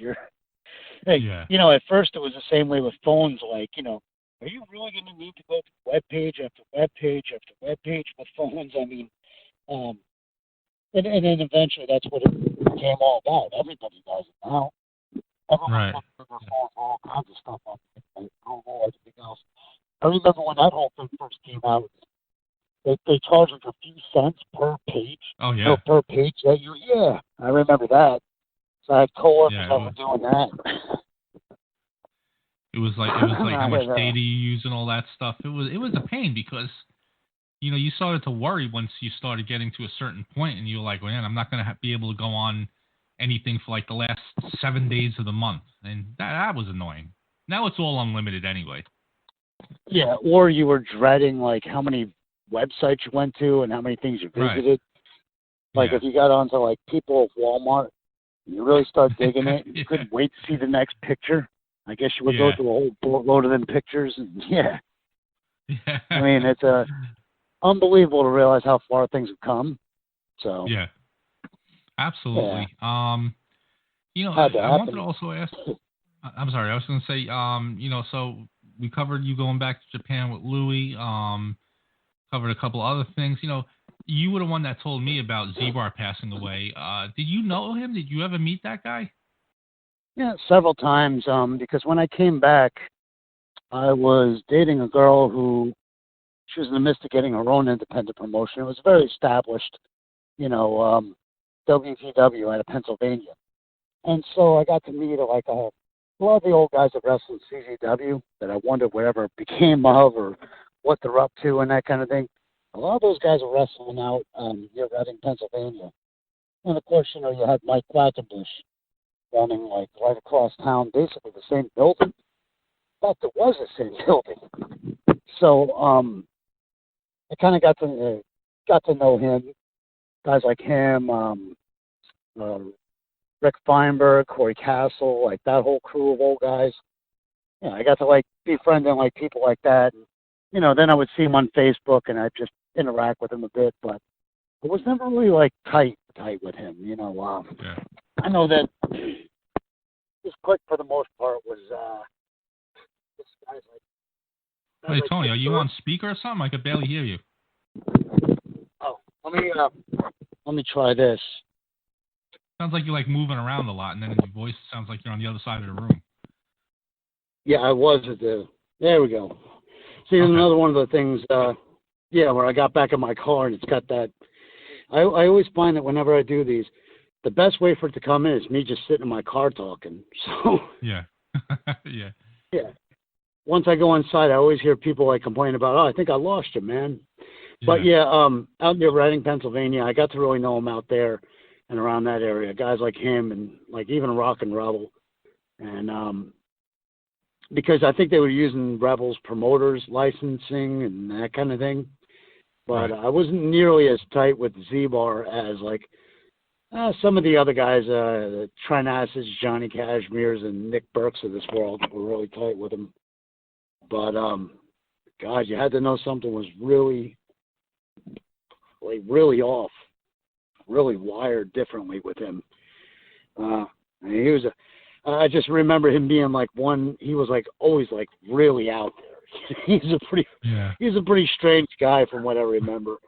At first it was the same way with phones. Like, are you really going to need to go to web page after web page after web page with phones? I mean, and then eventually that's what it became all about. Everybody does it now. Everyone's looking at their phones for all kinds of stuff on it, Google, everything else. I remember when that whole thing first came out, they charged like a few cents per page. Oh, yeah. Per page that I remember that. So I had coworkers that were doing that. It was like how much data you use and all that stuff. It was a pain because you started to worry once you started getting to a certain point, and you were like, man, I'm not going to be able to go on anything for like the last 7 days of the month, and that was annoying. Now it's all unlimited anyway. Yeah, or you were dreading like how many websites you went to and how many things you visited. Like if you got onto like people of Walmart, you really start digging it. You couldn't wait to see the next picture. I guess you would go through a whole boatload of them pictures. And, I mean, it's unbelievable to realize how far things have come. So absolutely. Yeah. I wanted to also ask. I'm sorry. I was going to say, so we covered you going back to Japan with Louis. Covered a couple other things. You were the one that told me about Z-Bar passing away. Did you know him? Did you ever meet that guy? Yeah, several times. Because when I came back, I was dating a girl who she was in the midst of getting her own independent promotion. It was very established, WPW out of Pennsylvania. And so I got to meet like a lot of the old guys that wrestled CZW that I wondered whatever became of or what they're up to and that kind of thing. A lot of those guys are wrestling out near Reading, Pennsylvania. And of course, you had Mike Quackenbush running like right across town, basically the same building. In fact, it was the same building. So I kind of got to know him. Guys like him, Rick Feinberg, Corey Castle, like that whole crew of old guys. I got to like befriending like people like that. And, then I would see him on Facebook and I'd just interact with him a bit, but I was never really like tight with him. I know that his clique for the most part was this guy's like. Hey Tony, are you on speaker or something? I could barely hear you. Oh, let me try this. Sounds like you're like moving around a lot, and then in your voice sounds like you're on the other side of the room. Yeah, I was at there we go. See, another one of the things, where I got back in my car and it's got that. I always find that whenever I do these, the best way for it to come in is me just sitting in my car talking. So yeah. Once I go inside, I always hear people like complain about, I think I lost you, man. But out near Reading, Pennsylvania, I got to really know him out there and around that area. Guys like him and like even Rock and Rebel, and because I think they were using Rebel's promoters licensing and that kind of thing. But I wasn't nearly as tight with Z-Bar as like some of the other guys, the Trinasis, Johnny Cashmere's, and Nick Burks of this world were really tight with him. But God, you had to know something was really off, really wired differently with him. He was I just remember him being like he was like always like really out there. He's a pretty strange guy from what I remember.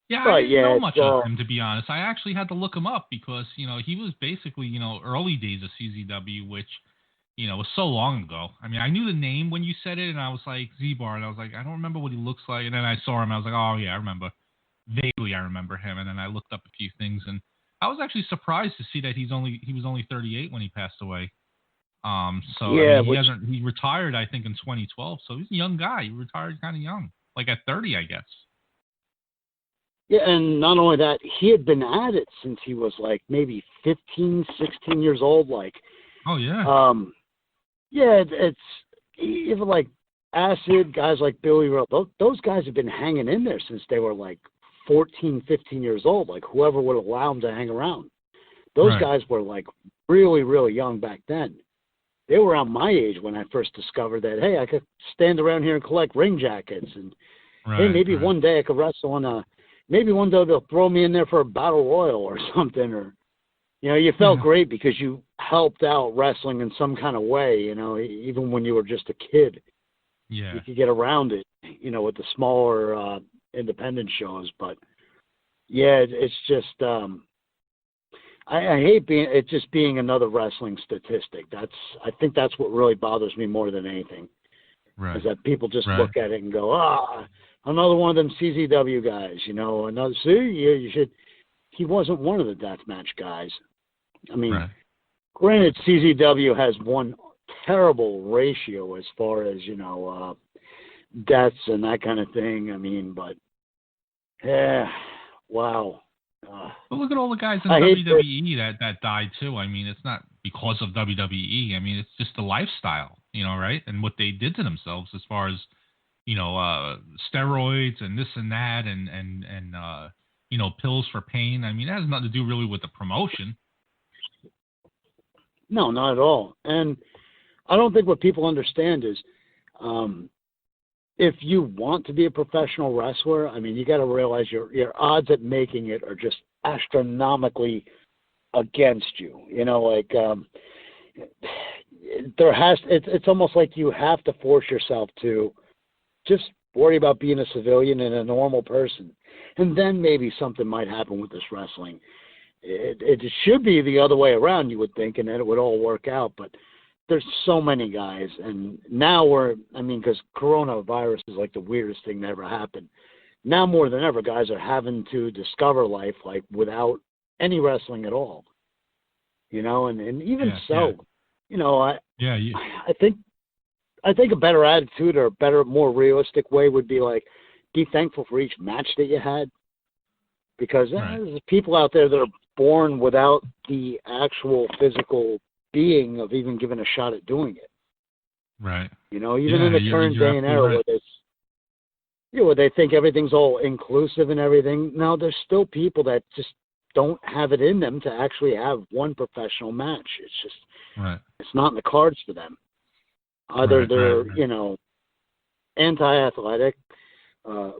Yeah, I didn't know much of him, to be honest. I actually had to look him up because, he was basically, early days of CZW, which, You know, it was so long ago. I mean, I knew the name when you said it, and I was like, Z-Bar, and I was like, I don't remember what he looks like. And then I saw him, I was like, oh, yeah, I remember. Vaguely, I remember him. And then I looked up a few things, and I was actually surprised to see that he was only 38 when he passed away. So, Yeah, I mean, he retired, I think, in 2012. So he's a young guy. He retired kind of young, like at 30, I guess. yeah, and not only that, he had been at it since he was like maybe 15, 16 years old. Like, Oh, yeah. yeah, it's even like Acid, guys like Billy Rowe. Those guys have been hanging in there since they were like 14, 15 years old. Like, whoever would allow them to hang around. Those Right. guys were like really, really young back then. They were around my age when I first discovered that, hey, I could stand around here and collect ring jackets, and hey, maybe Right. one day I could wrestle on a, maybe one day they'll throw me in there for a battle royal or something, or, you know, you felt great because you helped out wrestling in some kind of way, you know, even when you were just a kid. Yeah. You could get around it, you know, with the smaller independent shows, but yeah, it's just, I hate it just being another wrestling statistic. I think that's what really bothers me more than anything. Right. Is that people just Right. look at it and go, another one of them CZW guys, you know, another, see, you should, he wasn't one of the deathmatch guys. I mean, Right. granted, CZW has one terrible ratio as far as, you know, deaths and that kind of thing. I mean, but, yeah, wow. But look at all the guys in I hate WWE that died too. I mean, it's not because of WWE. I mean, it's just the lifestyle, you know, right? And what they did to themselves as far as, you know, steroids and this and that and you know, pills for pain. I mean, that has nothing to do really with the promotion. No, not at all. And I don't think what people understand is, if you want to be a professional wrestler, I mean, you got to realize your odds at making it are just astronomically against you. You know, like it's almost like you have to force yourself to just worry about being a civilian and a normal person, and then maybe something might happen with this wrestling. It should be the other way around, you would think, and then it would all work out, but there's so many guys, and now because coronavirus is like the weirdest thing that ever happened. Now more than ever, guys are having to discover life like without any wrestling at all. You know, and even you know, I think a better attitude or a better, more realistic way would be like, be thankful for each match that you had, because there's people out there that are born without the actual physical being of even giving a shot at doing it. Right. You know, even in the current day and era, right. where they think everything's all inclusive and everything. Now, there's still people that just don't have it in them to actually have one professional match. It's just, it's not in the cards for them. Either they're, you know, anti-athletic,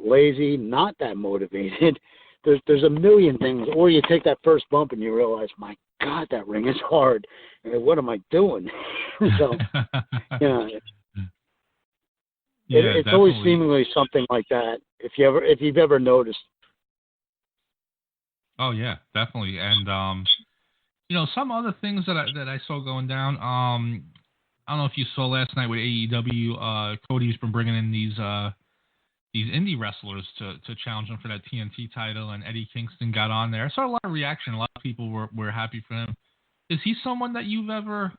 lazy, not that motivated. There's a million things. Or you take that first bump and you realize, my God, that ring is hard. And what am I doing? So, you know, it's always seemingly something like that. If you've ever noticed. Oh yeah, definitely. And you know, some other things that I saw going down. I don't know if you saw last night with AEW. Cody's been bringing in these indie wrestlers to challenge him for that TNT title, and Eddie Kingston got on there. I saw a lot of reaction. A lot of people were happy for him. Is he someone that you've ever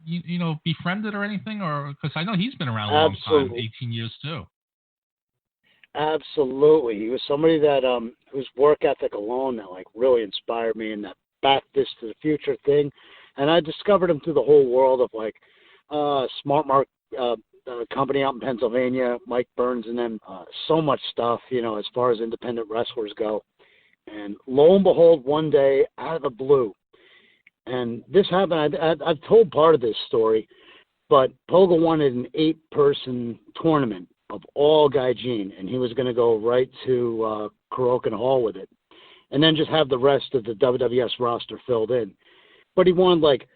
you know, befriended or anything? Or because I know he's been around a long time, 18 years too. Absolutely. He was somebody that whose work ethic alone that like really inspired me, and that backed this to the future thing. And I discovered him through the whole world of like Smart Mark company out in Pennsylvania, Mike Burns and them, so much stuff, you know, as far as independent wrestlers go. And lo and behold, one day out of the blue, and this happened, I've told part of this story, but Poga wanted an 8-person tournament of all Gaijin, and he was going to go right to Kurokan Hall with it, and then just have the rest of the WWS roster filled in. But he wanted, like,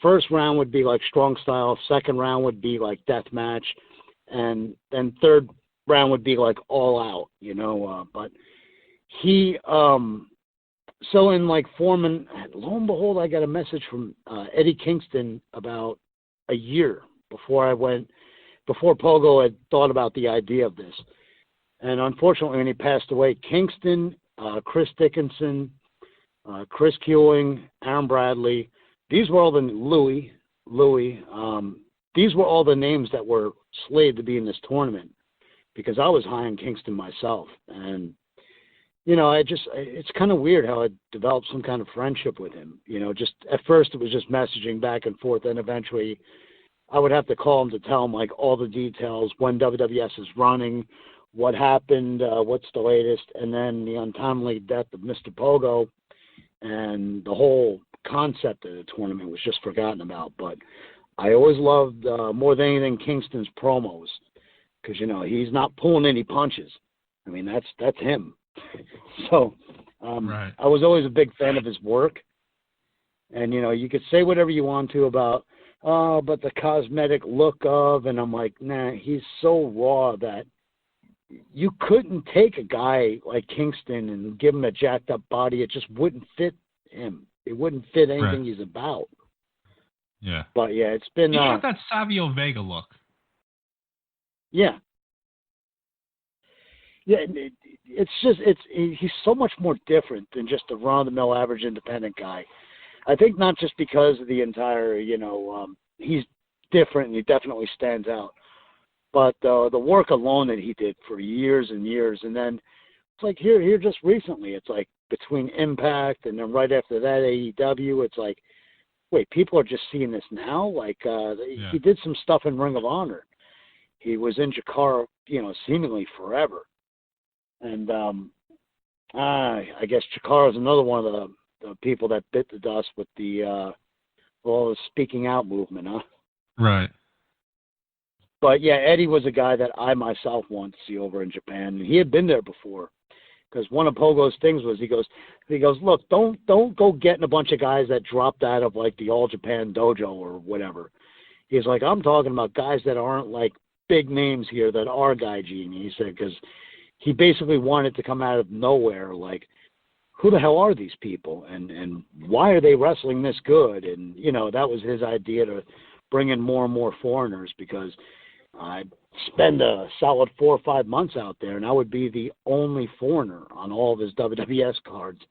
first round would be, like, strong style, second round would be, like, death match, and then third round would be, like, all out, you know. But he, so in, like, Foreman, lo and behold, I got a message from Eddie Kingston about a year before Pogo had thought about the idea of this. And unfortunately, when he passed away, Kingston, Chris Dickinson, Chris Kewing, Aaron Bradley, these were all the Louis, these were all the names that were slated to be in this tournament, because I was high on Kingston myself. And, it's kind of weird how I developed some kind of friendship with him. Just at first it was just messaging back and forth, and eventually I would have to call him to tell him, like, all the details, when WWS is running, what happened, what's the latest, and then the untimely death of Mr. Pogo, and the whole concept of the tournament was just forgotten about. But I always loved, more than anything, Kingston's promos, because, he's not pulling any punches. I mean, that's him. So right. I was always a big fan of his work. And, you could say whatever you want to about, but the cosmetic look of, and I'm like, nah, he's so raw that you couldn't take a guy like Kingston and give him a jacked up body. It just wouldn't fit him. It wouldn't fit anything he's about. Yeah. But yeah, it's been. He's got that Savio Vega look. Yeah. Yeah, he's so much more different than just a run-of-the-mill average independent guy. I think not just because of the entire, he's different and he definitely stands out, but the work alone that he did for years and years, and then it's like here just recently, it's like between Impact and then right after that AEW, it's like, wait, people are just seeing this now? Like he did some stuff in Ring of Honor. He was in Jakara, seemingly forever. And I guess Chikara is another one of the people that bit the dust with the speaking out movement, huh? Right. But yeah, Eddie was a guy that I myself wanted to see over in Japan. And he had been there before, because one of Pogo's things was he goes, look, don't go getting a bunch of guys that dropped out of like the All Japan Dojo or whatever. He's like, I'm talking about guys that aren't like big names here that are gaijin. He said, because he basically wanted to come out of nowhere, like, who the hell are these people, and why are they wrestling this good? And that was his idea, to bring in more and more foreigners, because I spend a solid 4 or 5 months out there, and I would be the only foreigner on all of his WWS cards.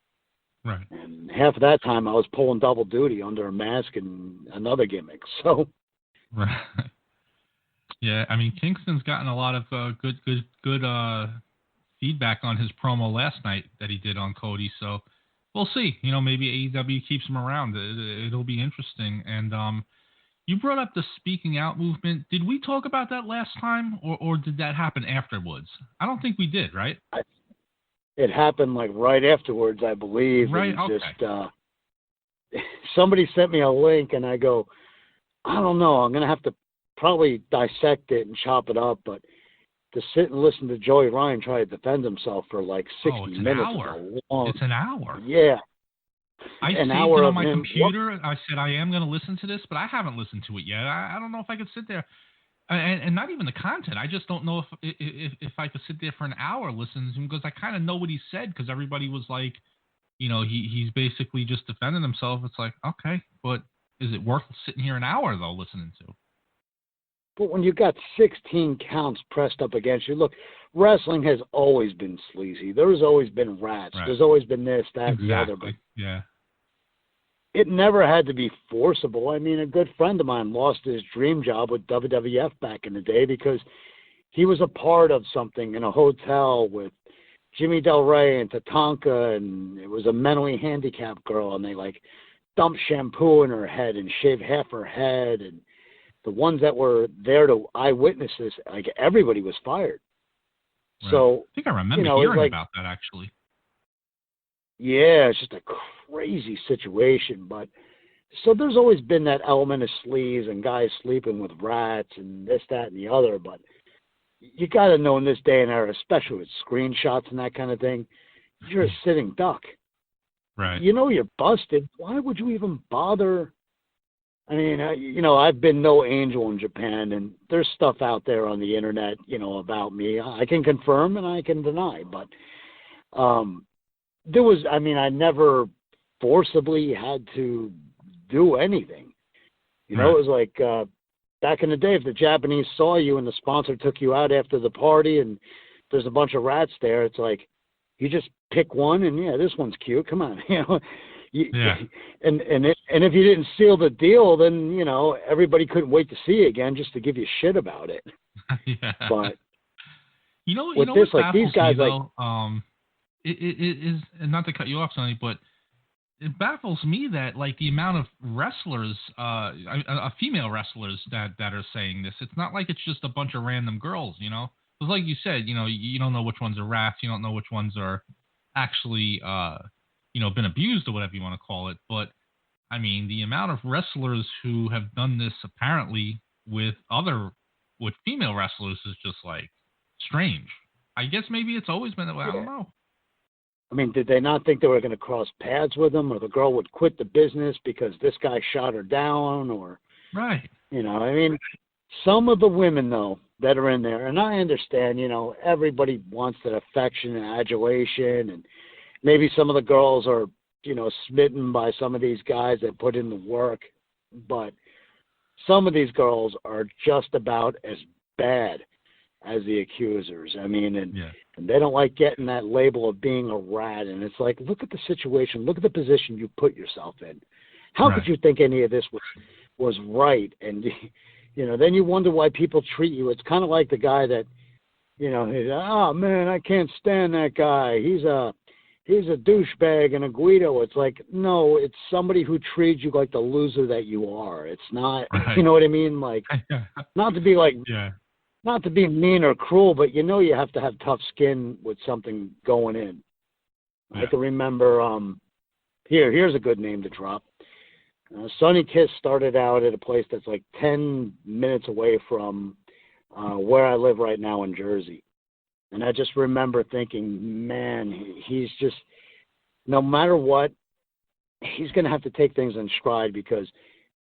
Right. And half of that time I was pulling double duty under a mask and another gimmick. So. Right. Yeah, I mean, Kingston's gotten a lot of good feedback on his promo last night that he did on Cody, so we'll see. Maybe AEW keeps him around. It'll be interesting. And you brought up the speaking out movement. Did we talk about that last time, or did that happen afterwards? I don't think we did, right? It happened like right afterwards, I believe. Right. And okay. Just somebody sent me a link, and I go, I don't know. I'm gonna have to probably dissect it and chop it up, but to sit and listen to Joey Ryan try to defend himself for like 60 minutes. It's an hour. Yeah. I saved it on my computer. I said I am going to listen to this, but I haven't listened to it yet. I don't know if I could sit there, and not even the content. I just don't know if I could sit there for an hour listening to him, because I kind of know what he said, because everybody was like, he's basically just defending himself. It's like, okay, but is it worth sitting here an hour though listening to? But when you got 16 counts pressed up against you, look, wrestling has always been sleazy. There's always been rats. Right. There's always been this, that, exactly. and the other. But yeah. It never had to be forcible. I mean, a good friend of mine lost his dream job with WWF back in the day because he was a part of something in a hotel with Jimmy Del Rey and Tatanka, and it was a mentally handicapped girl, and they like dumped shampoo in her head and shaved half her head, and the ones that were there to eyewitness this, like everybody was fired. Right. So I think I remember hearing about that actually. Yeah, it's just a crazy situation. But so there's always been that element of sleaze and guys sleeping with rats and this, that, and the other. But you got to know in this day and era, especially with screenshots and that kind of thing, you're a sitting duck. Right. You're busted. Why would you even bother? I mean, I've been no angel in Japan, and there's stuff out there on the internet, about me. I can confirm and I can deny, but I never forcibly had to do anything. Right. It was like back in the day, if the Japanese saw you and the sponsor took you out after the party and there's a bunch of rats there, it's like you just pick one and yeah, this one's cute. Come on, Yeah. And if you didn't seal the deal, then everybody couldn't wait to see you again just to give you shit about it. Yeah. But with this, what like these guys, me, though, it is, and not to cut you off, Sonny, but it baffles me that like the amount of wrestlers, female wrestlers that are saying this. It's not like it's just a bunch of random girls, Because like you said, you don't know which ones are rats, you don't know which ones are actually, been abused or whatever you want to call it. But I mean, the amount of wrestlers who have done this apparently with female wrestlers is just like strange. I guess maybe it's always been that way. I don't know. I mean, did they not think they were going to cross paths with him, or the girl would quit the business because this guy shot her down, or right? I mean, some of the women though that are in there, and I understand, everybody wants that affection and adulation, and maybe some of the girls are, smitten by some of these guys that put in the work, but some of these girls are just about as bad as the accusers. I mean, and they don't like getting that label of being a rat. And it's like, look at the situation, look at the position you put yourself in. How could you think any of this was right? And then you wonder why people treat you. It's kind of like the guy that, oh man, I can't stand that guy. He's a douchebag and a Guido. It's like, no, it's somebody who treats you like the loser that you are. It's not, you know what I mean? Like, not to be like, not to be mean or cruel, but you have to have tough skin with something going in. I can remember, here's a good name to drop. Sonny Kiss started out at a place that's like 10 minutes away from where I live right now in Jersey. And I just remember thinking, man, he's just, no matter what, he's going to have to take things in stride, because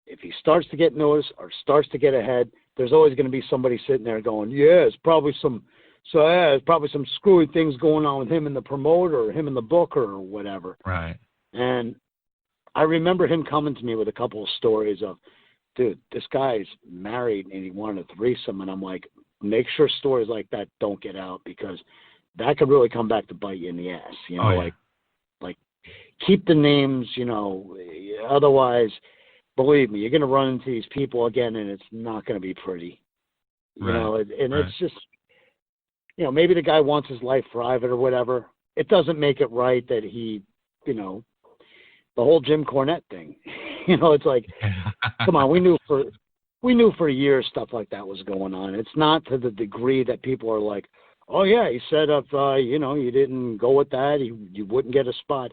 if he starts to get noticed or starts to get ahead, there's always going to be somebody sitting there going, it's probably some screwy things going on with him and the promoter or him and the booker or whatever. Right. And I remember him coming to me with a couple of stories of, dude, this guy's married and he wanted a threesome. And I'm like, make sure stories like that don't get out, because that could really come back to bite you in the ass. Like keep the names, otherwise, believe me, you're going to run into these people again, and it's not going to be pretty. It's just, maybe the guy wants his life private or whatever. It doesn't make it right that he, the whole Jim Cornette thing. It's like, come on, we knew for years stuff like that was going on. It's not to the degree that people are like, oh yeah, he said if you didn't go with that, you wouldn't get a spot.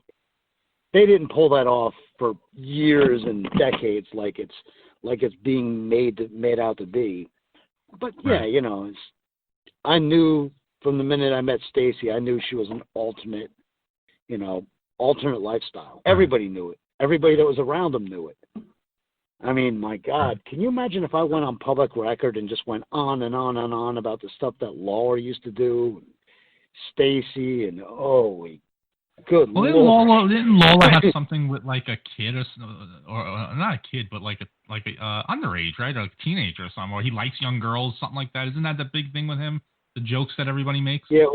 They didn't pull that off for years and decades, like it's being made out to be. But yeah, I knew from the minute I met Stacy, I knew she was an alternate lifestyle. Everybody knew it. Everybody that was around them knew it. I mean, my God, can you imagine if I went on public record and just went on and on and on about the stuff that Lawler used to do, Stacy, and good Lord. Didn't Lola have something with like a kid or not a kid, but like a underage, right? Or like a teenager or something, or he likes young girls, something like that. Isn't that the big thing with him? The jokes that everybody makes? Yeah,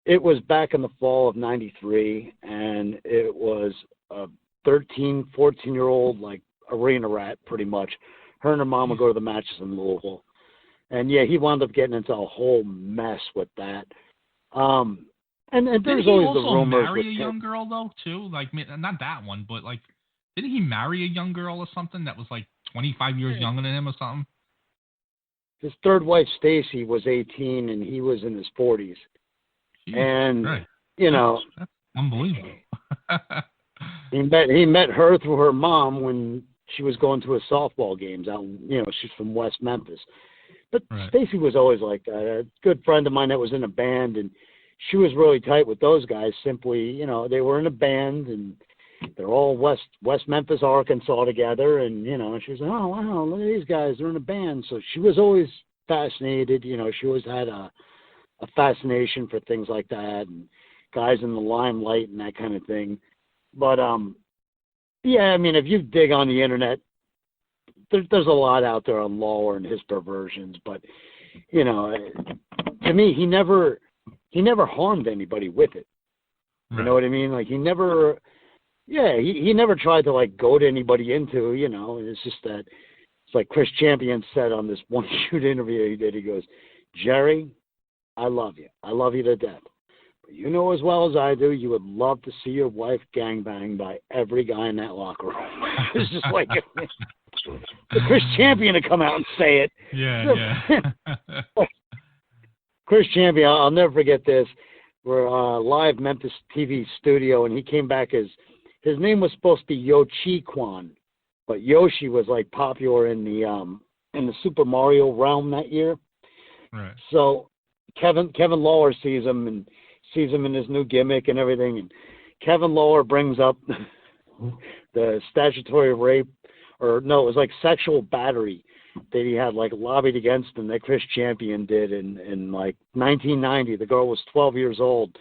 it was back in the fall of '93, and it was a 13, 14-year-old, like, arena rat, pretty much. Her and her mom would go to the matches in Louisville. And, yeah, he wound up getting into a whole mess with that. And there's always the rumors. Didn't he marry a young girl, though, too? Like, not that one, but, like, didn't he marry a young girl or something that was, like, 25 years younger than him or something? His third wife, Stacy, was 18, and he was in his 40s. Jeez, and, right. That's unbelievable. He met her through her mom when she was going to his softball games out. She's from West Memphis. But right. Stacy was always like that. A good friend of mine that was in a band, and she was really tight with those guys. Simply, they were in a band, and they're all West Memphis, Arkansas together. And she was like, oh wow, look at these guys, they're in a band. So she was always fascinated. She always had a fascination for things like that and guys in the limelight and that kind of thing. But yeah, I mean, if you dig on the internet, there's a lot out there on Lawler and his perversions, but you know, to me, he never harmed anybody with it. You Right. know what I mean? Like he never tried to like goad anybody into, you know. And it's just that it's like Chris Champion said on this one shoot interview he did. He goes, "Jerry, I love you to death. But you know as well as I do, you would love to see your wife gangbanged by every guy in that locker room." It's just like the Chris Champion to come out and say it. Yeah. Chris Champion, I'll never forget this. We're live Memphis TV studio, and he came back as his name was supposed to be Yoshi Kwan, but Yoshi was like popular in the Super Mario realm that year. Right. So Kevin Lawler sees him in his new gimmick and everything, and Kevin Lawler brings up the statutory rape, or no, it was like sexual battery that he had like lobbied against him that Chris Champion did in like 1990. The girl was 12 years old,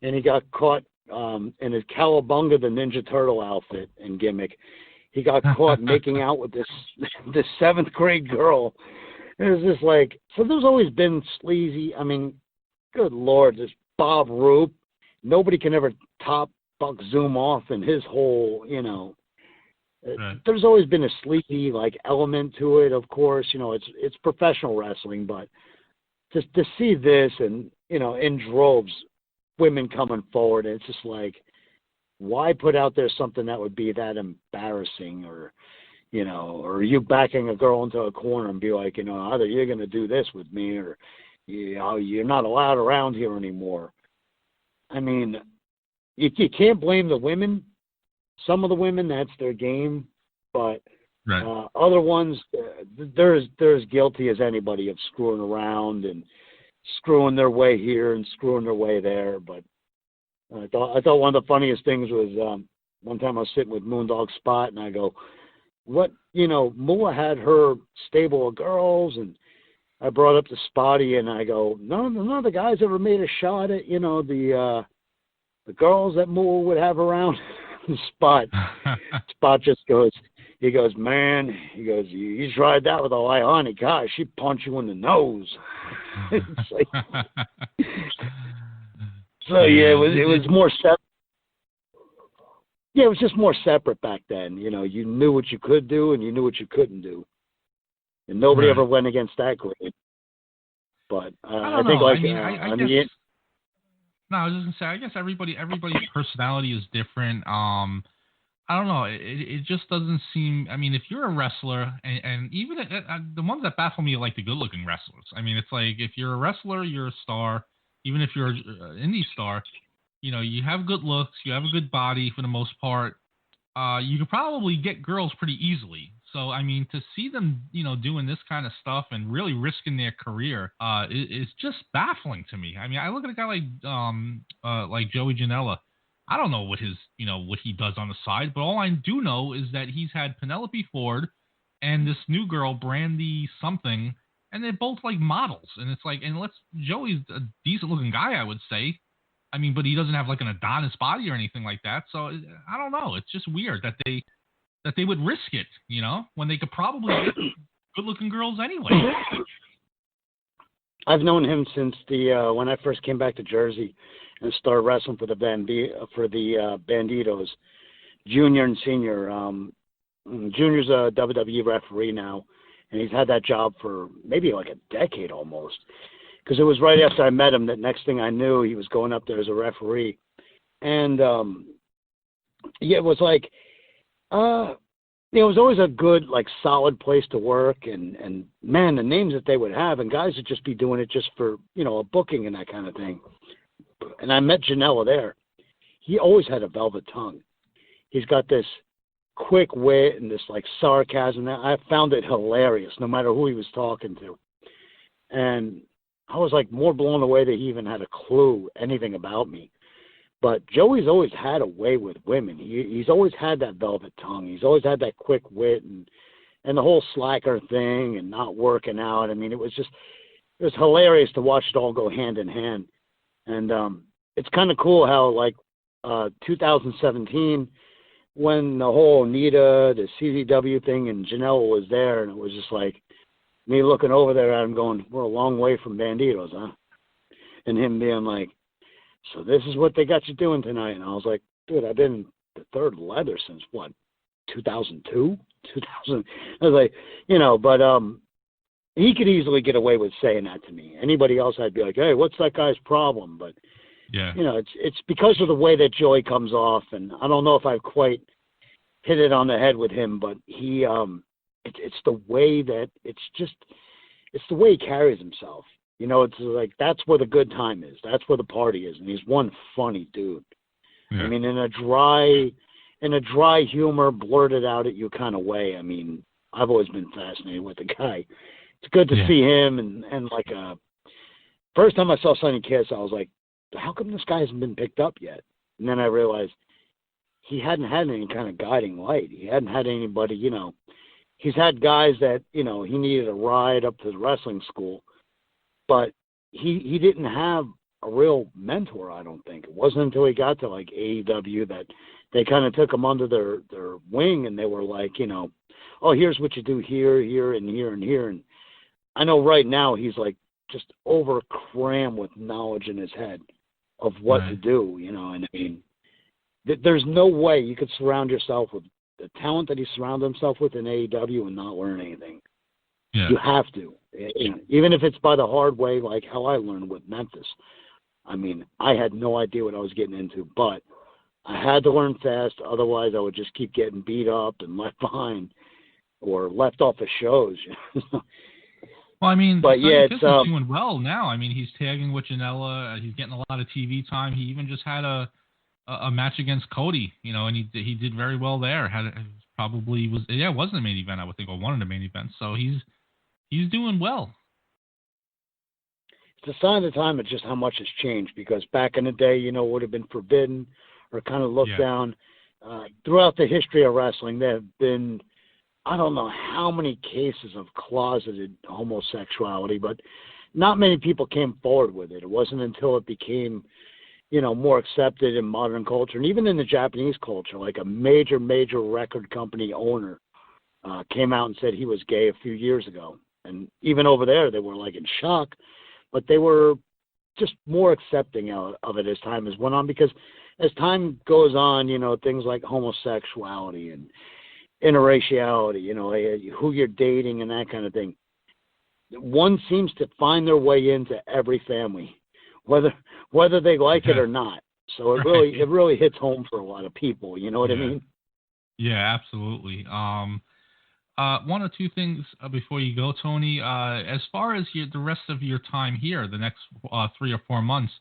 and he got caught in his Cowabunga the Ninja Turtle outfit and gimmick. He got caught making out with this 7th grade girl. It was just like, so there's always been sleazy. I mean, good Lord, this Bob Roop. Nobody can ever top Buck Zumhofe and his whole, you know. Right. There's always been a sleazy like element to it. Of course, you know, it's professional wrestling, but just to see this and, you know, in droves, women coming forward, it's just like, why put out there something that would be that embarrassing, or, you know, or you backing a girl into a corner and be like, you know, either you're going to do this with me, or, you know, you're not allowed around here anymore. I mean, you can't blame the women. Some of the women, that's their game, but Right. other ones, they're as guilty as anybody of screwing around and screwing their way here and screwing their way there. But I thought one of the funniest things was one time I was sitting with Moondog Spot, and I go, "What, you know, Moolah had her stable of girls," and I brought up to Spotty, and I go, none of the guys ever made a shot at, you know, the girls that Moolah would have around." Spot just goes, "Man," he goes, you tried that with a light honey. Gosh, she'd punch you in the nose. It's like, so yeah, it was more separate. Yeah, it was just more separate back then. You know, you knew what you could do and you knew what you couldn't do, and nobody Right. ever went against that grade. But I don't think know. like I mean, I guess. No, I was just gonna say. I guess everybody's personality is different. I don't know. It just doesn't seem. I mean, if you're a wrestler, and even the ones that baffle me are like the good-looking wrestlers. I mean, it's like if you're a wrestler, you're a star. Even if you're an indie star, you know, you have good looks, you have a good body for the most part. You could probably get girls pretty easily. So, I mean, to see them, you know, doing this kind of stuff and really risking their career, is just baffling to me. I mean, I look at a guy like Joey Janela. I don't know what what he does on the side, but all I do know is that he's had Penelope Ford and this new girl, Brandy something, and they're both like models. And it's like, Joey's a decent looking guy, I would say. I mean, but he doesn't have like an Adonis body or anything like that. So I don't know. It's just weird that they would risk it, you know, when they could probably get good-looking girls anyway. I've known him since when I first came back to Jersey and started wrestling for the Banditos, Junior and Senior. Junior's a WWE referee now, and he's had that job for maybe like a decade almost. Because it was right after I met him that next thing I knew, he was going up there as a referee. And, yeah, it was like, it was always a good, like, solid place to work. And man, the names that they would have, and guys would just be doing it just for, you know, a booking and that kind of thing. And I met Janela there. He always had a velvet tongue. He's got this quick wit and this, like, sarcasm. I found it hilarious, no matter who he was talking to. And I was like more blown away that he even had a clue anything about me. But Joey's always had a way with women. He's always had that velvet tongue. He's always had that quick wit and the whole slacker thing and not working out. I mean, it was hilarious to watch it all go hand in hand. And it's kind of cool how like 2017, when the whole Nita, the CZW thing, and Janela was there, and it was just like me looking over there at him going, we're a long way from Banditos, huh? And him being like, so this is what they got you doing tonight. And I was like, dude, I've been the third leather since, what, 2002? 2000? I was like, but he could easily get away with saying that to me. Anybody else, I'd be like, hey, what's that guy's problem? But, yeah, it's because of the way that Joey comes off, and I don't know if I've quite hit it on the head with him, but he, it's the way that, it's the way he carries himself. It's like, that's where the good time is. That's where the party is. And he's one funny dude. yeah. I mean, in a dry humor, blurted out at you kind of way. I mean, I've always been fascinated with the guy. It's good to see him. And like, first time I saw Sonny Kiss, I was like, how come this guy hasn't been picked up yet? And then I realized he hadn't had any kind of guiding light. He hadn't had anybody, he's had guys that, he needed a ride up to the wrestling school, but he didn't have a real mentor, I don't think. It wasn't until he got to like AEW that they kind of took him under their wing, and they were like, oh, here's what you do here, here, and here, and here. And I know right now he's like just over crammed with knowledge in his head of what to do, and I mean, there's no way you could surround yourself with the talent that he surrounded himself with in AEW and not learn anything. Yeah. You have to, even if it's by the hard way, like how I learned with Memphis. I mean, I had no idea what I was getting into, but I had to learn fast. Otherwise, I would just keep getting beat up and left behind or left off of shows. Well, I mean, but yeah, it's doing well now. I mean, he's tagging with Janela. He's getting a lot of TV time. He even just had a match against Cody, and he did very well there. It wasn't a main event, I would think, or one of the main events. So he's doing well. It's a sign of the time of just how much has changed, because back in the day, it would have been forbidden or kind of looked down. Throughout the history of wrestling, there have been, I don't know how many cases of closeted homosexuality, but not many people came forward with it. It wasn't until it became, more accepted in modern culture, and even in the Japanese culture, like a major record company owner came out and said he was gay a few years ago. And even over there, they were like in shock, but they were just more accepting of it as time has went on, because as time goes on, things like homosexuality and interraciality, who you're dating and that kind of thing, one seems to find their way into every family, whether they like it or not. So it really hits home for a lot of people. You know what I mean? Yeah, absolutely. One or two things before you go, Tony. As far as the rest of your time here, the next 3 or 4 months,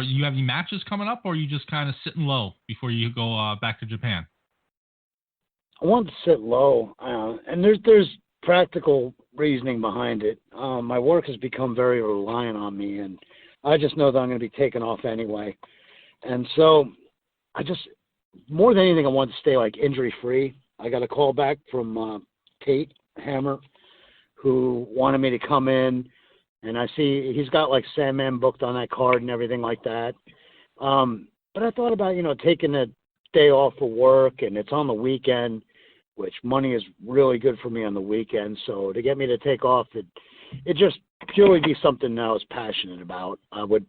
you have any matches coming up, or are you just kind of sitting low before you go back to Japan? I want to sit low, and there's practical reasoning behind it. My work has become very reliant on me, and I just know that I'm going to be taken off anyway. And so I just, more than anything, I want to stay like injury free. I got a call back from Tate Hammer, who wanted me to come in, and I see he's got like Sandman booked on that card and everything like that. But I thought about, taking a day off for work, and it's on the weekend, which money is really good for me on the weekend. So to get me to take off, it just purely be something that I was passionate about. I would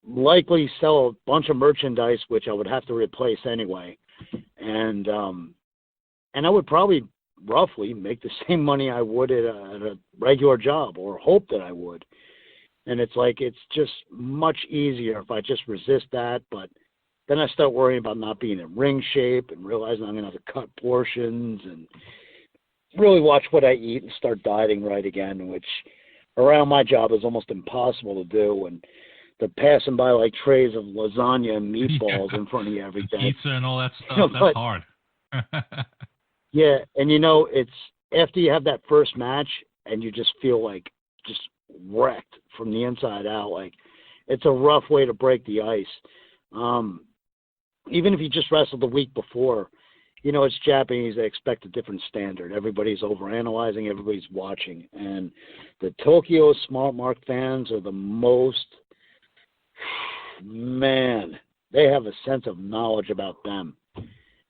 likely sell a bunch of merchandise, which I would have to replace anyway. And I would probably roughly make the same money I would at a regular job, or hope that I would. And it's like, it's just much easier if I just resist that. But then I start worrying about not being in ring shape and realizing I'm going to have to cut portions and really watch what I eat and start dieting right again, which around my job is almost impossible to do. And they're passing by like trays of lasagna and meatballs in front of you every day. Pizza and all that stuff, that's hard. Yeah, and it's after you have that first match and you just feel like just wrecked from the inside out, like it's a rough way to break the ice. Even if you just wrestled the week before, it's Japanese, they expect a different standard. Everybody's overanalyzing, everybody's watching. And the Tokyo Smart Mark fans are the most, man, they have a sense of knowledge about them.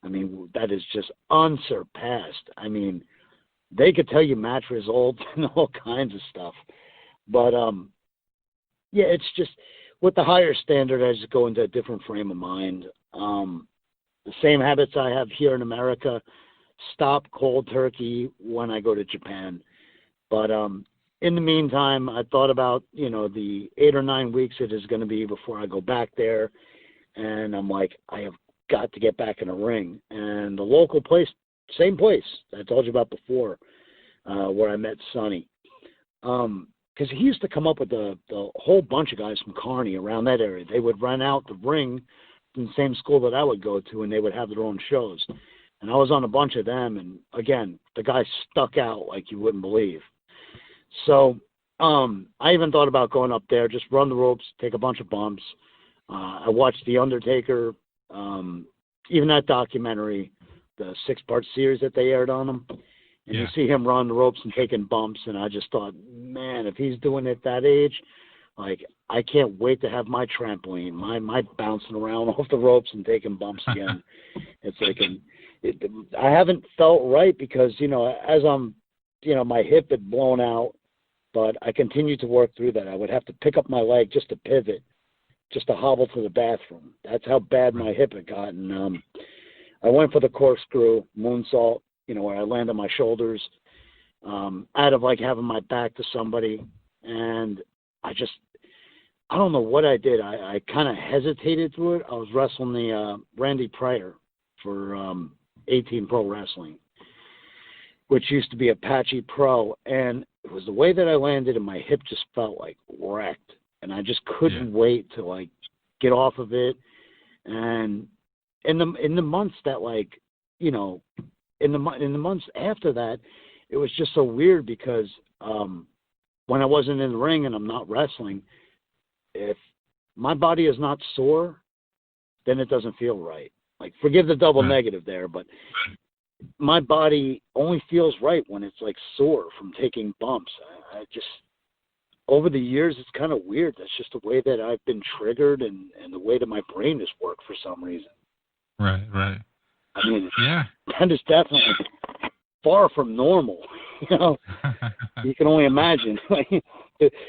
I mean, that is just unsurpassed. I mean, they could tell you match results and all kinds of stuff. But, yeah, it's just with the higher standard, I just go into a different frame of mind. The same habits I have here in America stop cold turkey when I go to Japan. But in the meantime, I thought about, the 8 or 9 weeks it is going to be before I go back there. And I'm like, I have got to get back in a ring. And the local place, same place I told you about before, where I met Sonny. Because he used to come up with the whole bunch of guys from Kearney around that area. They would rent out the ring in the same school that I would go to, and they would have their own shows. And I was on a bunch of them, and again, the guys stuck out like you wouldn't believe. So I even thought about going up there, just run the ropes, take a bunch of bumps. I watched The Undertaker, even that documentary, the 6-part series that they aired on him. And you see him run the ropes and taking bumps, and I just thought, man, if he's doing it at that age, like, I can't wait to have my trampoline, my bouncing around off the ropes and taking bumps again. It's like, I haven't felt right because, as I'm, my hip had blown out, but I continued to work through that. I would have to pick up my leg just to pivot, just to hobble to the bathroom. That's how bad my hip had gotten. I went for the corkscrew moonsault, where I land on my shoulders, out of like having my back to somebody. And I don't know what I did. I kind of hesitated through it. I was wrestling the Randy Pryor for 18 Pro Wrestling, which used to be Apache Pro. And it was the way that I landed, and my hip just felt like wrecked. And I just couldn't wait to like get off of it. And in the months that in the months after that, it was just so weird because when I wasn't in the ring and I'm not wrestling, if my body is not sore, then it doesn't feel right. Like, forgive the double negative there, but my body only feels right when it's like sore from taking bumps. I just, over the years, it's kind of weird. That's just the way that I've been triggered and the way that my brain has worked for some reason. Right. I mean, that is definitely far from normal. You can only imagine.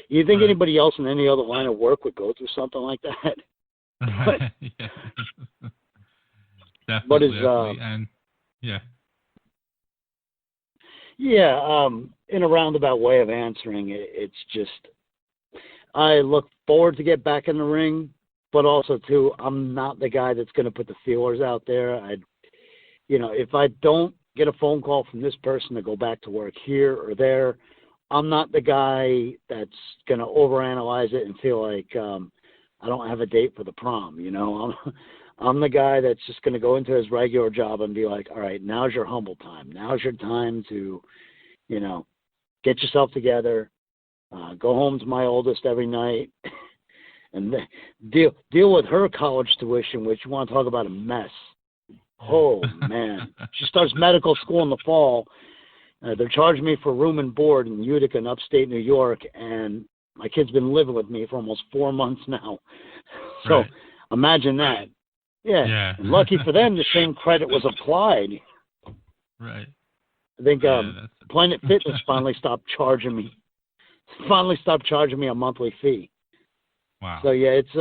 You think anybody else in any other line of work would go through something like that? Definitely. In a roundabout way of answering it, it's just I look forward to get back in the ring, but also too, I'm not the guy that's going to put the feelers out there. If I don't get a phone call from this person to go back to work here or there, I'm not the guy that's going to overanalyze it and feel like I don't have a date for the prom. I'm the guy that's just going to go into his regular job and be like, all right, now's your humble time. Now's your time to, get yourself together, go home to my oldest every night, and deal with her college tuition, which you want to talk about a mess. Oh, man. She starts medical school in the fall. They're charging me for room and board in Utica in upstate New York, and my kid's been living with me for almost 4 months now. So imagine that. Yeah. And lucky for them, the same credit was applied. Right. I think Planet Fitness finally stopped charging me a monthly fee. Wow. So, yeah, it's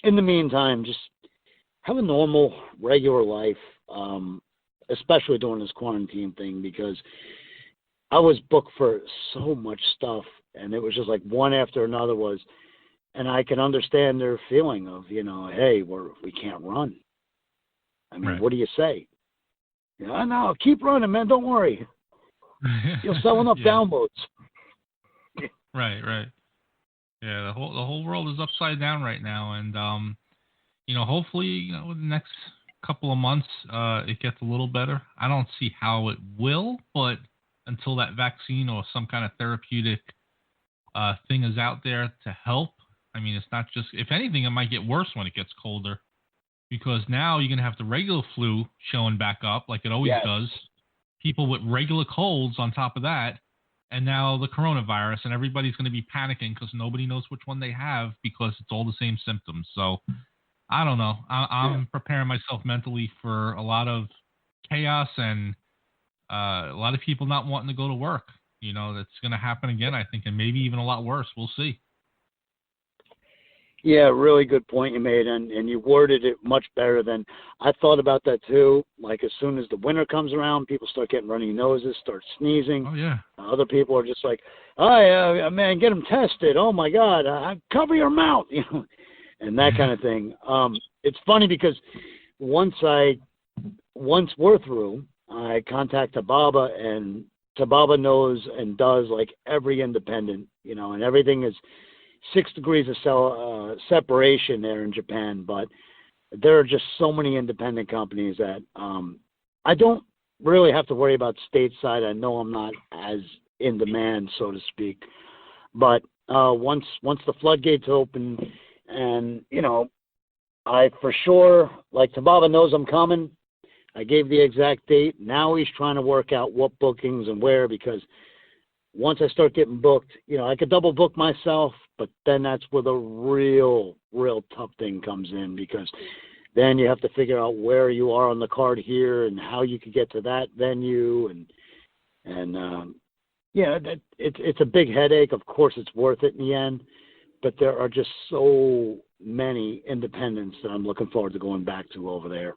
in the meantime, just have a normal, regular life, especially during this quarantine thing, because I was booked for so much stuff, and it was just like one after another was, and I can understand their feeling of, hey, we can't run. I mean, what do you say? No, keep running, man. Don't worry. You'll sell enough downloads. Right. Yeah, the whole world is upside down right now, and hopefully, in the next couple of months, it gets a little better. I don't see how it will, but until that vaccine or some kind of therapeutic thing is out there to help, I mean, it's not just, if anything, it might get worse when it gets colder, because now you're going to have the regular flu showing back up like it always does. People with regular colds on top of that, and now the coronavirus, and everybody's going to be panicking because nobody knows which one they have because it's all the same symptoms. So I don't know. I'm preparing myself mentally for a lot of chaos and a lot of people not wanting to go to work. That's going to happen again, I think, and maybe even a lot worse. We'll see. Yeah, really good point you made, and you worded it much better than I thought about that too. Like as soon as the winter comes around, people start getting runny noses, start sneezing. Oh yeah. Other people are just like, "Oh, man, get them tested. Oh my God, cover your mouth," and that kind of thing. It's funny because once we're through, I contact Tababa, and Tababa knows and does like every independent, and everything is 6 degrees of separation there in Japan, but there are just so many independent companies that I don't really have to worry about stateside. I know I'm not as in demand, so to speak, but once the floodgates open, and I for sure, like Tababa knows I'm coming. I gave the exact date. Now he's trying to work out what bookings and where, because once I start getting booked, I could double book myself, but then that's where the real tough thing comes in, because then you have to figure out where you are on the card here and how you could get to that venue, and it's a big headache. Of course, it's worth it in the end, but there are just so many independents that I'm looking forward to going back to over there,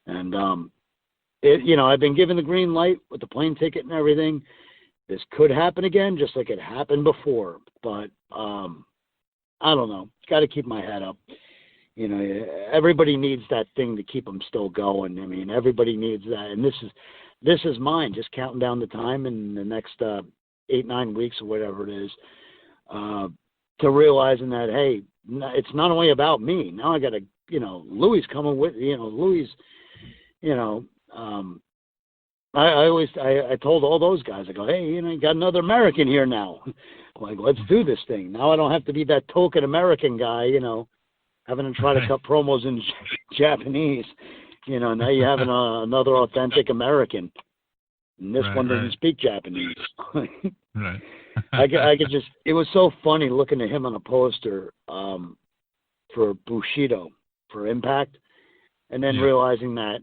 and I've been given the green light with the plane ticket and everything. This could happen again, just like it happened before. But I don't know. Got to keep my head up. Everybody needs that thing to keep them still going. I mean, everybody needs that, and this is mine. Just counting down the time in the next 8-9 weeks or whatever it is, to realizing that hey, it's not only about me. Now I got to, Louis coming with, Louis, I told all those guys, I go, hey, you got another American here now. Like, let's do this thing. Now I don't have to be that token American guy, having to try to cut promos in Japanese. Now you have another authentic American. And this one doesn't speak Japanese. Right. I could just, it was so funny looking at him on a poster for Bushido, for Impact, and then realizing that,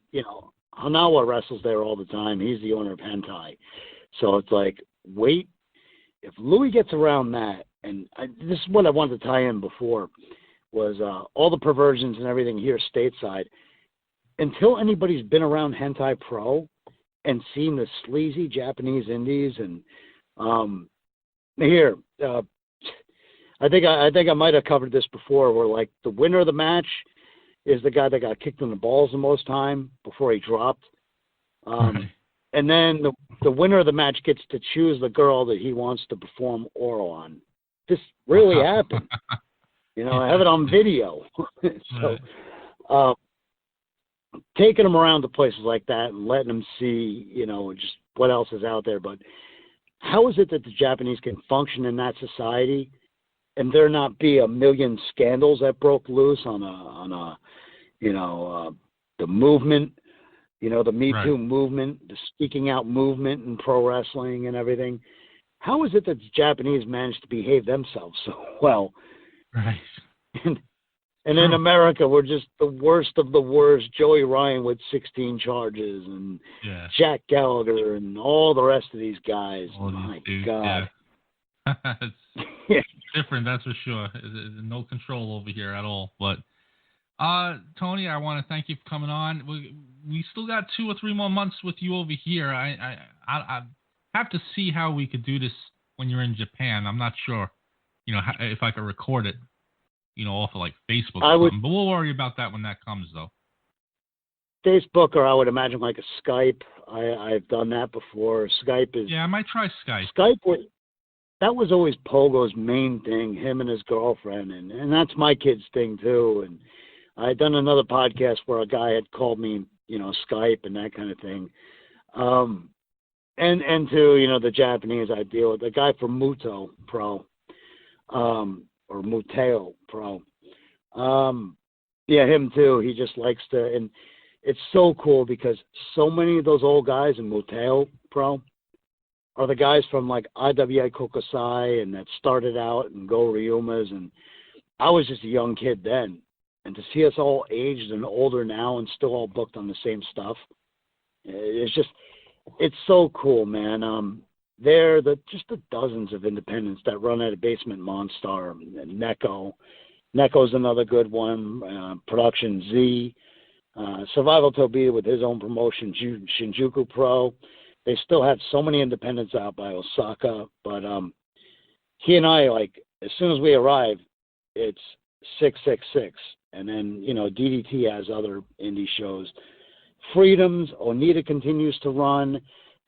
Hanawa wrestles there all the time. He's the owner of Hentai. So it's like, wait, if Louis gets around that, and this is what I wanted to tie in before, was all the perversions and everything here stateside, until anybody's been around Hentai Pro and seen the sleazy Japanese indies, and I think I might have covered this before, where like the winner of the match is the guy that got kicked in the balls the most time before he dropped. And then the winner of the match gets to choose the girl that he wants to perform oral on. This really happened. I have it on video. So taking them around to places like that and letting them see, just what else is out there. But how is it that the Japanese can function in that society and there not be a million scandals that broke loose on the movement, the Me Too movement, the speaking out movement in pro wrestling and everything? How is it that the Japanese managed to behave themselves so well? Right. And in America, we're just the worst of the worst. Joey Ryan with 16 charges, and Jack Gallagher, and all the rest of these guys. My God. Yeah. It's different, that's for sure. There's no control over here at all. But Tony, I want to thank you for coming on. We still got 2 or 3 more months with you over here. I have to see how we could do this when you're in Japan. I'm not sure, if I could record it, off of like Facebook or something. But we'll worry about that when that comes, though. Facebook, or I would imagine like a Skype. I've done that before. Skype is... Yeah, I might try Skype. That was always Pogo's main thing, him and his girlfriend, and that's my kid's thing too. And I had done another podcast where a guy had called me, Skype and that kind of thing. And to, the Japanese I deal with, the guy from Muto Pro, or Muteo Pro. Him too. He just likes to, and it's so cool because so many of those old guys in Muteo Pro are the guys from like IWA Kokusai and that started out and Go Ryumas, and I was just a young kid then. and to see us all aged and older now and still all booked on the same stuff, it's so cool, man. There, just the dozens of independents that run at a Basement Monstar, and Neko. Neko's another good one. Production Z. Survival Tobii with his own promotion, Shinjuku Pro. They still have so many independents out by Osaka, but he and I, like, as soon as we arrive, it's 666. And then, DDT has other indie shows. Freedoms, Onita continues to run,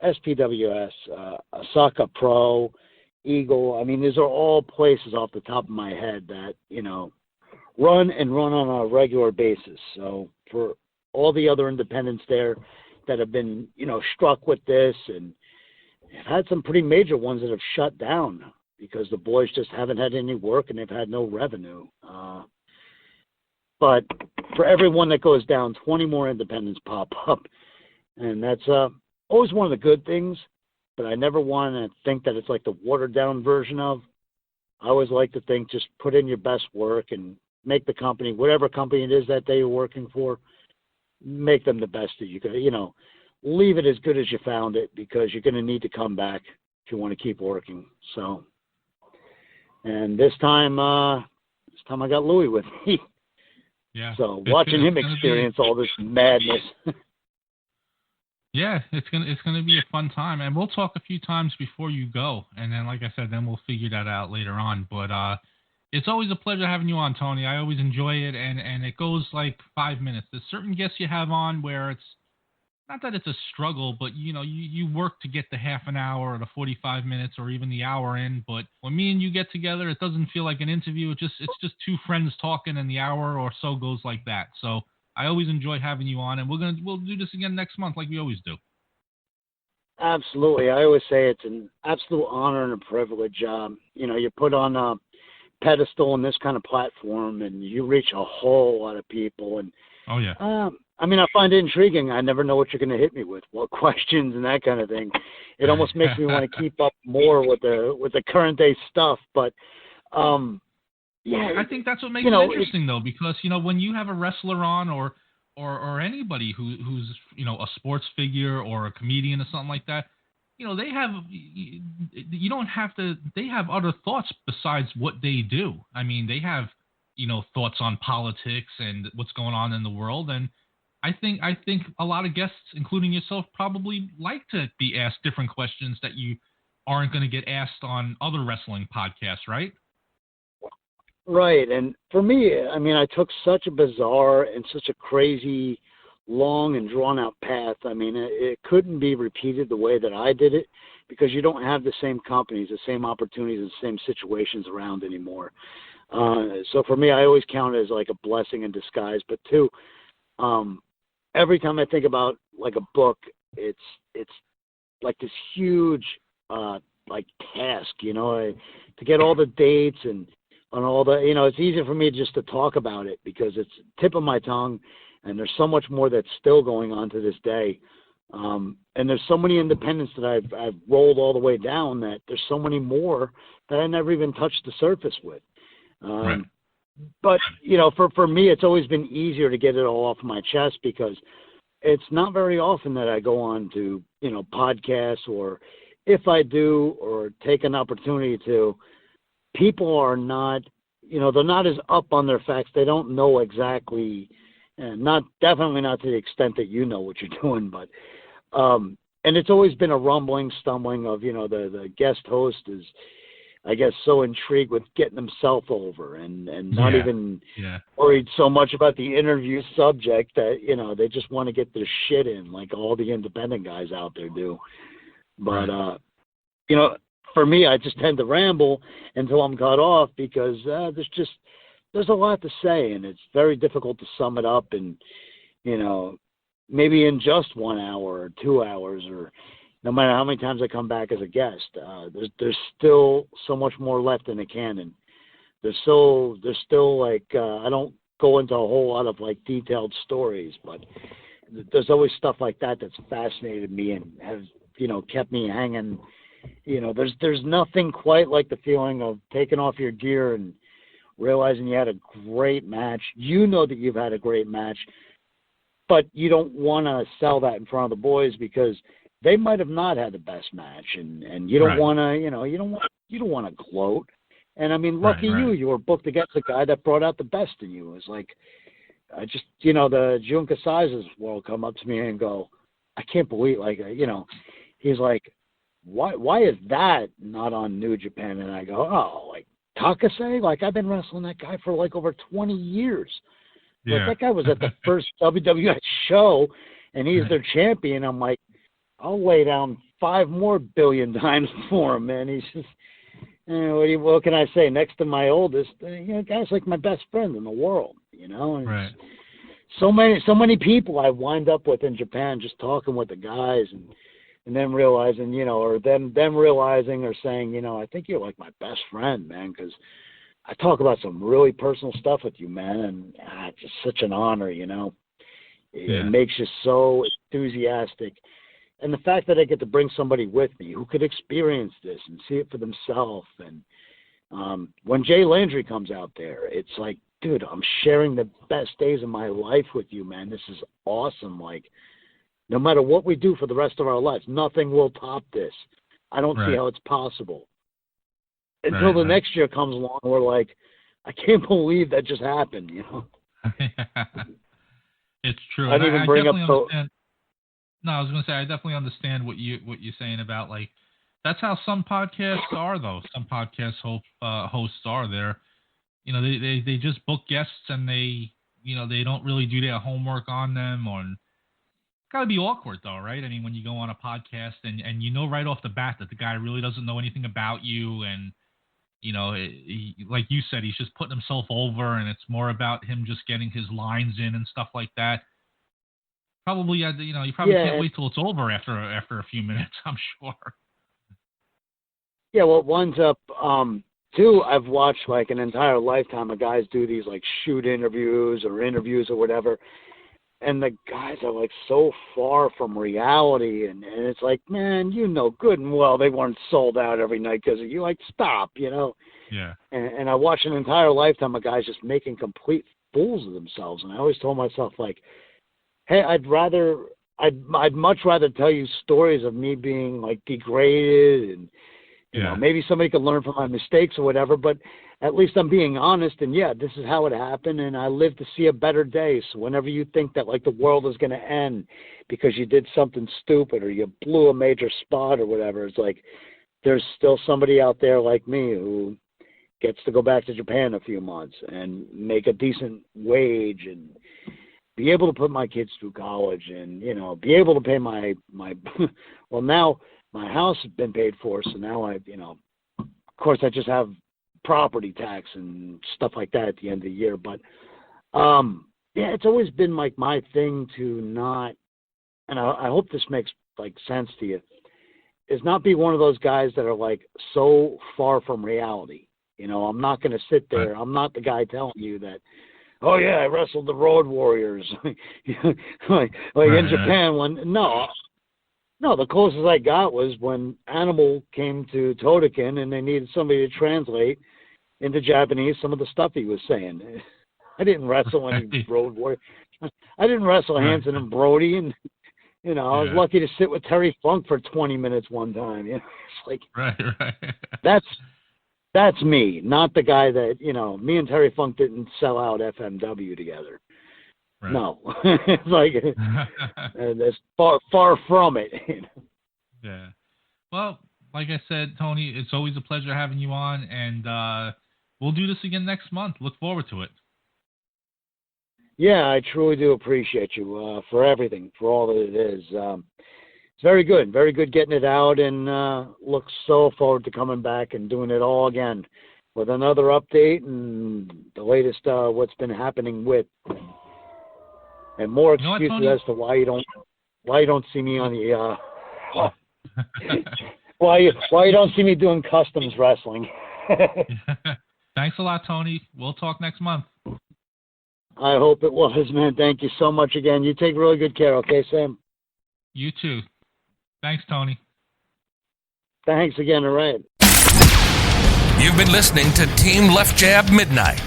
SPWS, Osaka Pro, Eagle. I mean, these are all places off the top of my head that, run on a regular basis. So for all the other independents there that have been, struck with this, and have had some pretty major ones that have shut down because the boys just haven't had any work and they've had no revenue. But for everyone that goes down, 20 more independents pop up. And that's always one of the good things, but I never want to think that it's like the watered-down version of. I always like to think just put in your best work and make the company, whatever company it is that they are working for, make them the best that you can, leave it as good as you found it, because you're going to need to come back if you want to keep working. So, and this time I got Louis with me. Yeah. So watching him experience all this madness. Yeah, it's gonna be a fun time, and we'll talk a few times before you go, and then, like I said, then we'll figure that out later on. But it's always a pleasure having you on, Tony. I always enjoy it, and it goes like 5 minutes. There's certain guests you have on where it's not that it's a struggle, but you work to get the half an hour or the 45 minutes or even the hour in. But when me and you get together, it doesn't feel like an interview. It's just two friends talking, and the hour or so goes like that. So I always enjoy having you on, and we'll do this again next month like we always do. Absolutely. I always say it's an absolute honor and a privilege. You're put on a pedestal in this kind of platform, and you reach a whole lot of people. And oh yeah. I find it intriguing. I never know what you're going to hit me with, what questions and that kind of thing. It almost makes me want to keep up more with the current day stuff. But yeah, I think that's what makes it interesting, though, because when you have a wrestler on or anybody who's a sports figure or a comedian or something like that, they have they have other thoughts besides what they do. I mean, they have thoughts on politics and what's going on in the world, and I think a lot of guests, including yourself, probably like to be asked different questions that you aren't going to get asked on other wrestling podcasts, right? Right. And for me, I took such a bizarre and such a crazy, long and drawn-out path. It couldn't be repeated the way that I did it, because you don't have the same companies, the same opportunities, the same situations around anymore. So for me, I always count it as like a blessing in disguise. But two, every time I think about like a book, it's like this huge task, to get all the dates and all the, it's easier for me just to talk about it because it's tip of my tongue, and there's so much more that's still going on to this day. And there's so many independents that I've rolled all the way down, that there's so many more that I never even touched the surface with. Right. But, for me, it's always been easier to get it all off my chest, because it's not very often that I go on to, podcasts, or if I do or take an opportunity to, people are not, they're not as up on their facts. They don't know exactly, and definitely not to the extent that you know what you're doing, but, and it's always been a rumbling, stumbling of, the guest host is, I guess, so intrigued with getting himself over and not even worried so much about the interview subject that, they just want to get their shit in like all the independent guys out there do. But, for me, I just tend to ramble until I'm cut off, because there's a lot to say, and it's very difficult to sum it up in, maybe in just 1 hour or 2 hours, or no matter how many times I come back as a guest. There's still so much more left in the canon. There's still like, I don't go into a whole lot of like detailed stories, but there's always stuff like that that's fascinated me and has, kept me hanging. There's nothing quite like the feeling of taking off your gear and realizing you had a great match. You know that you've had a great match, but you don't want to sell that in front of the boys because they might have not had the best match, and you don't want to, you don't want to gloat. And I mean, lucky you were booked against a guy that brought out the best in you. It's like, I just, the Junka Sizes will come up to me and go, I can't believe, he's like, why is that not on New Japan? And I go, oh, like Takase? Like, I've been wrestling that guy for like over 20 years. Yeah. Like, that guy was at the first WWF show, and he's their champion. I'm like, I'll lay down 5 more billion times for him, man. He's just, what can I say? Next to my oldest, guy's like my best friend in the world, And so many people I wind up with in Japan just talking with the guys and then realizing, or them realizing or saying, I think you're like my best friend, man, because I talk about some really personal stuff with you, man, and it's just such an honor, It makes you so enthusiastic. And the fact that I get to bring somebody with me who could experience this and see it for themselves. And when Jay Landry comes out there, it's like, dude, I'm sharing the best days of my life with you, man. This is awesome. Like, no matter what we do for the rest of our lives, nothing will top this. I don't see how it's possible. Until the next year comes along, we're like, I can't believe that just happened, It's true. I didn't even bring up understand. No, I was going to say, I definitely understand what you're saying about, like, that's how some podcasts are, though. Some podcast hosts are there. They just book guests and they don't really do their homework on them. Got to be awkward, though, right? I mean, when you go on a podcast and right off the bat that the guy really doesn't know anything about you, and like you said, he's just putting himself over, and it's more about him just getting his lines in and stuff like that. Probably, you probably can't wait till it's over after a few minutes, I'm sure. Yeah, well, one's up. Two, I've watched like an entire lifetime of guys do these like shoot interviews or whatever, and the guys are like so far from reality, and it's like, man, good and well they weren't sold out every night because of you. Like, stop, Yeah. And I watched an entire lifetime of guys just making complete fools of themselves, and I always told myself, like, hey, I'd much rather tell you stories of me being like degraded and maybe somebody could learn from my mistakes or whatever, but at least I'm being honest, and this is how it happened, and I live to see a better day. So whenever you think that like the world is going to end because you did something stupid or you blew a major spot or whatever, it's like there's still somebody out there like me who gets to go back to Japan a few months and make a decent wage and be able to put my kids through college and, be able to pay my well, now my house has been paid for. So now of course I just have property tax and stuff like that at the end of the year. But, it's always been like my thing to not, and I hope this makes like sense to you, is not be one of those guys that are like so far from reality. I'm not going to sit there. I'm not the guy telling you that, oh yeah, I wrestled the Road Warriors, like in Japan. No, the closest I got was when Animal came to Todoken and they needed somebody to translate into Japanese some of the stuff he was saying. I didn't wrestle any Road Warriors. I didn't wrestle Hanson and Brody, and I was lucky to sit with Terry Funk for 20 minutes one time. It's like That's me, not the guy that, me and Terry Funk didn't sell out FMW together. Right. No. It's like, it's far from it. Yeah. Well, like I said, Tony, it's always a pleasure having you on, and we'll do this again next month. Look forward to it. Yeah, I truly do appreciate you for everything, for all that it is. It's very good getting it out, and look so forward to coming back and doing it all again with another update and the latest what's been happening with, and more excuses as to why you don't see me on the why you don't see me doing customs wrestling. Thanks a lot, Tony. We'll talk next month. I hope it was, man. Thank you so much again. You take really good care, okay, Sam? You too. Thanks, Tony. Thanks again, all right. You've been listening to Team Left Jab Midnight.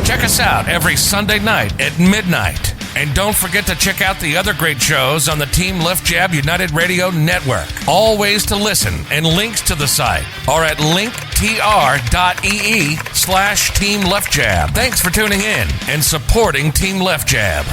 Check us out every Sunday night at midnight. And don't forget to check out the other great shows on the Team Left Jab United Radio Network. All ways to listen and links to the site are at linktr.ee/Team Left Jab. Thanks for tuning in and supporting Team Left Jab.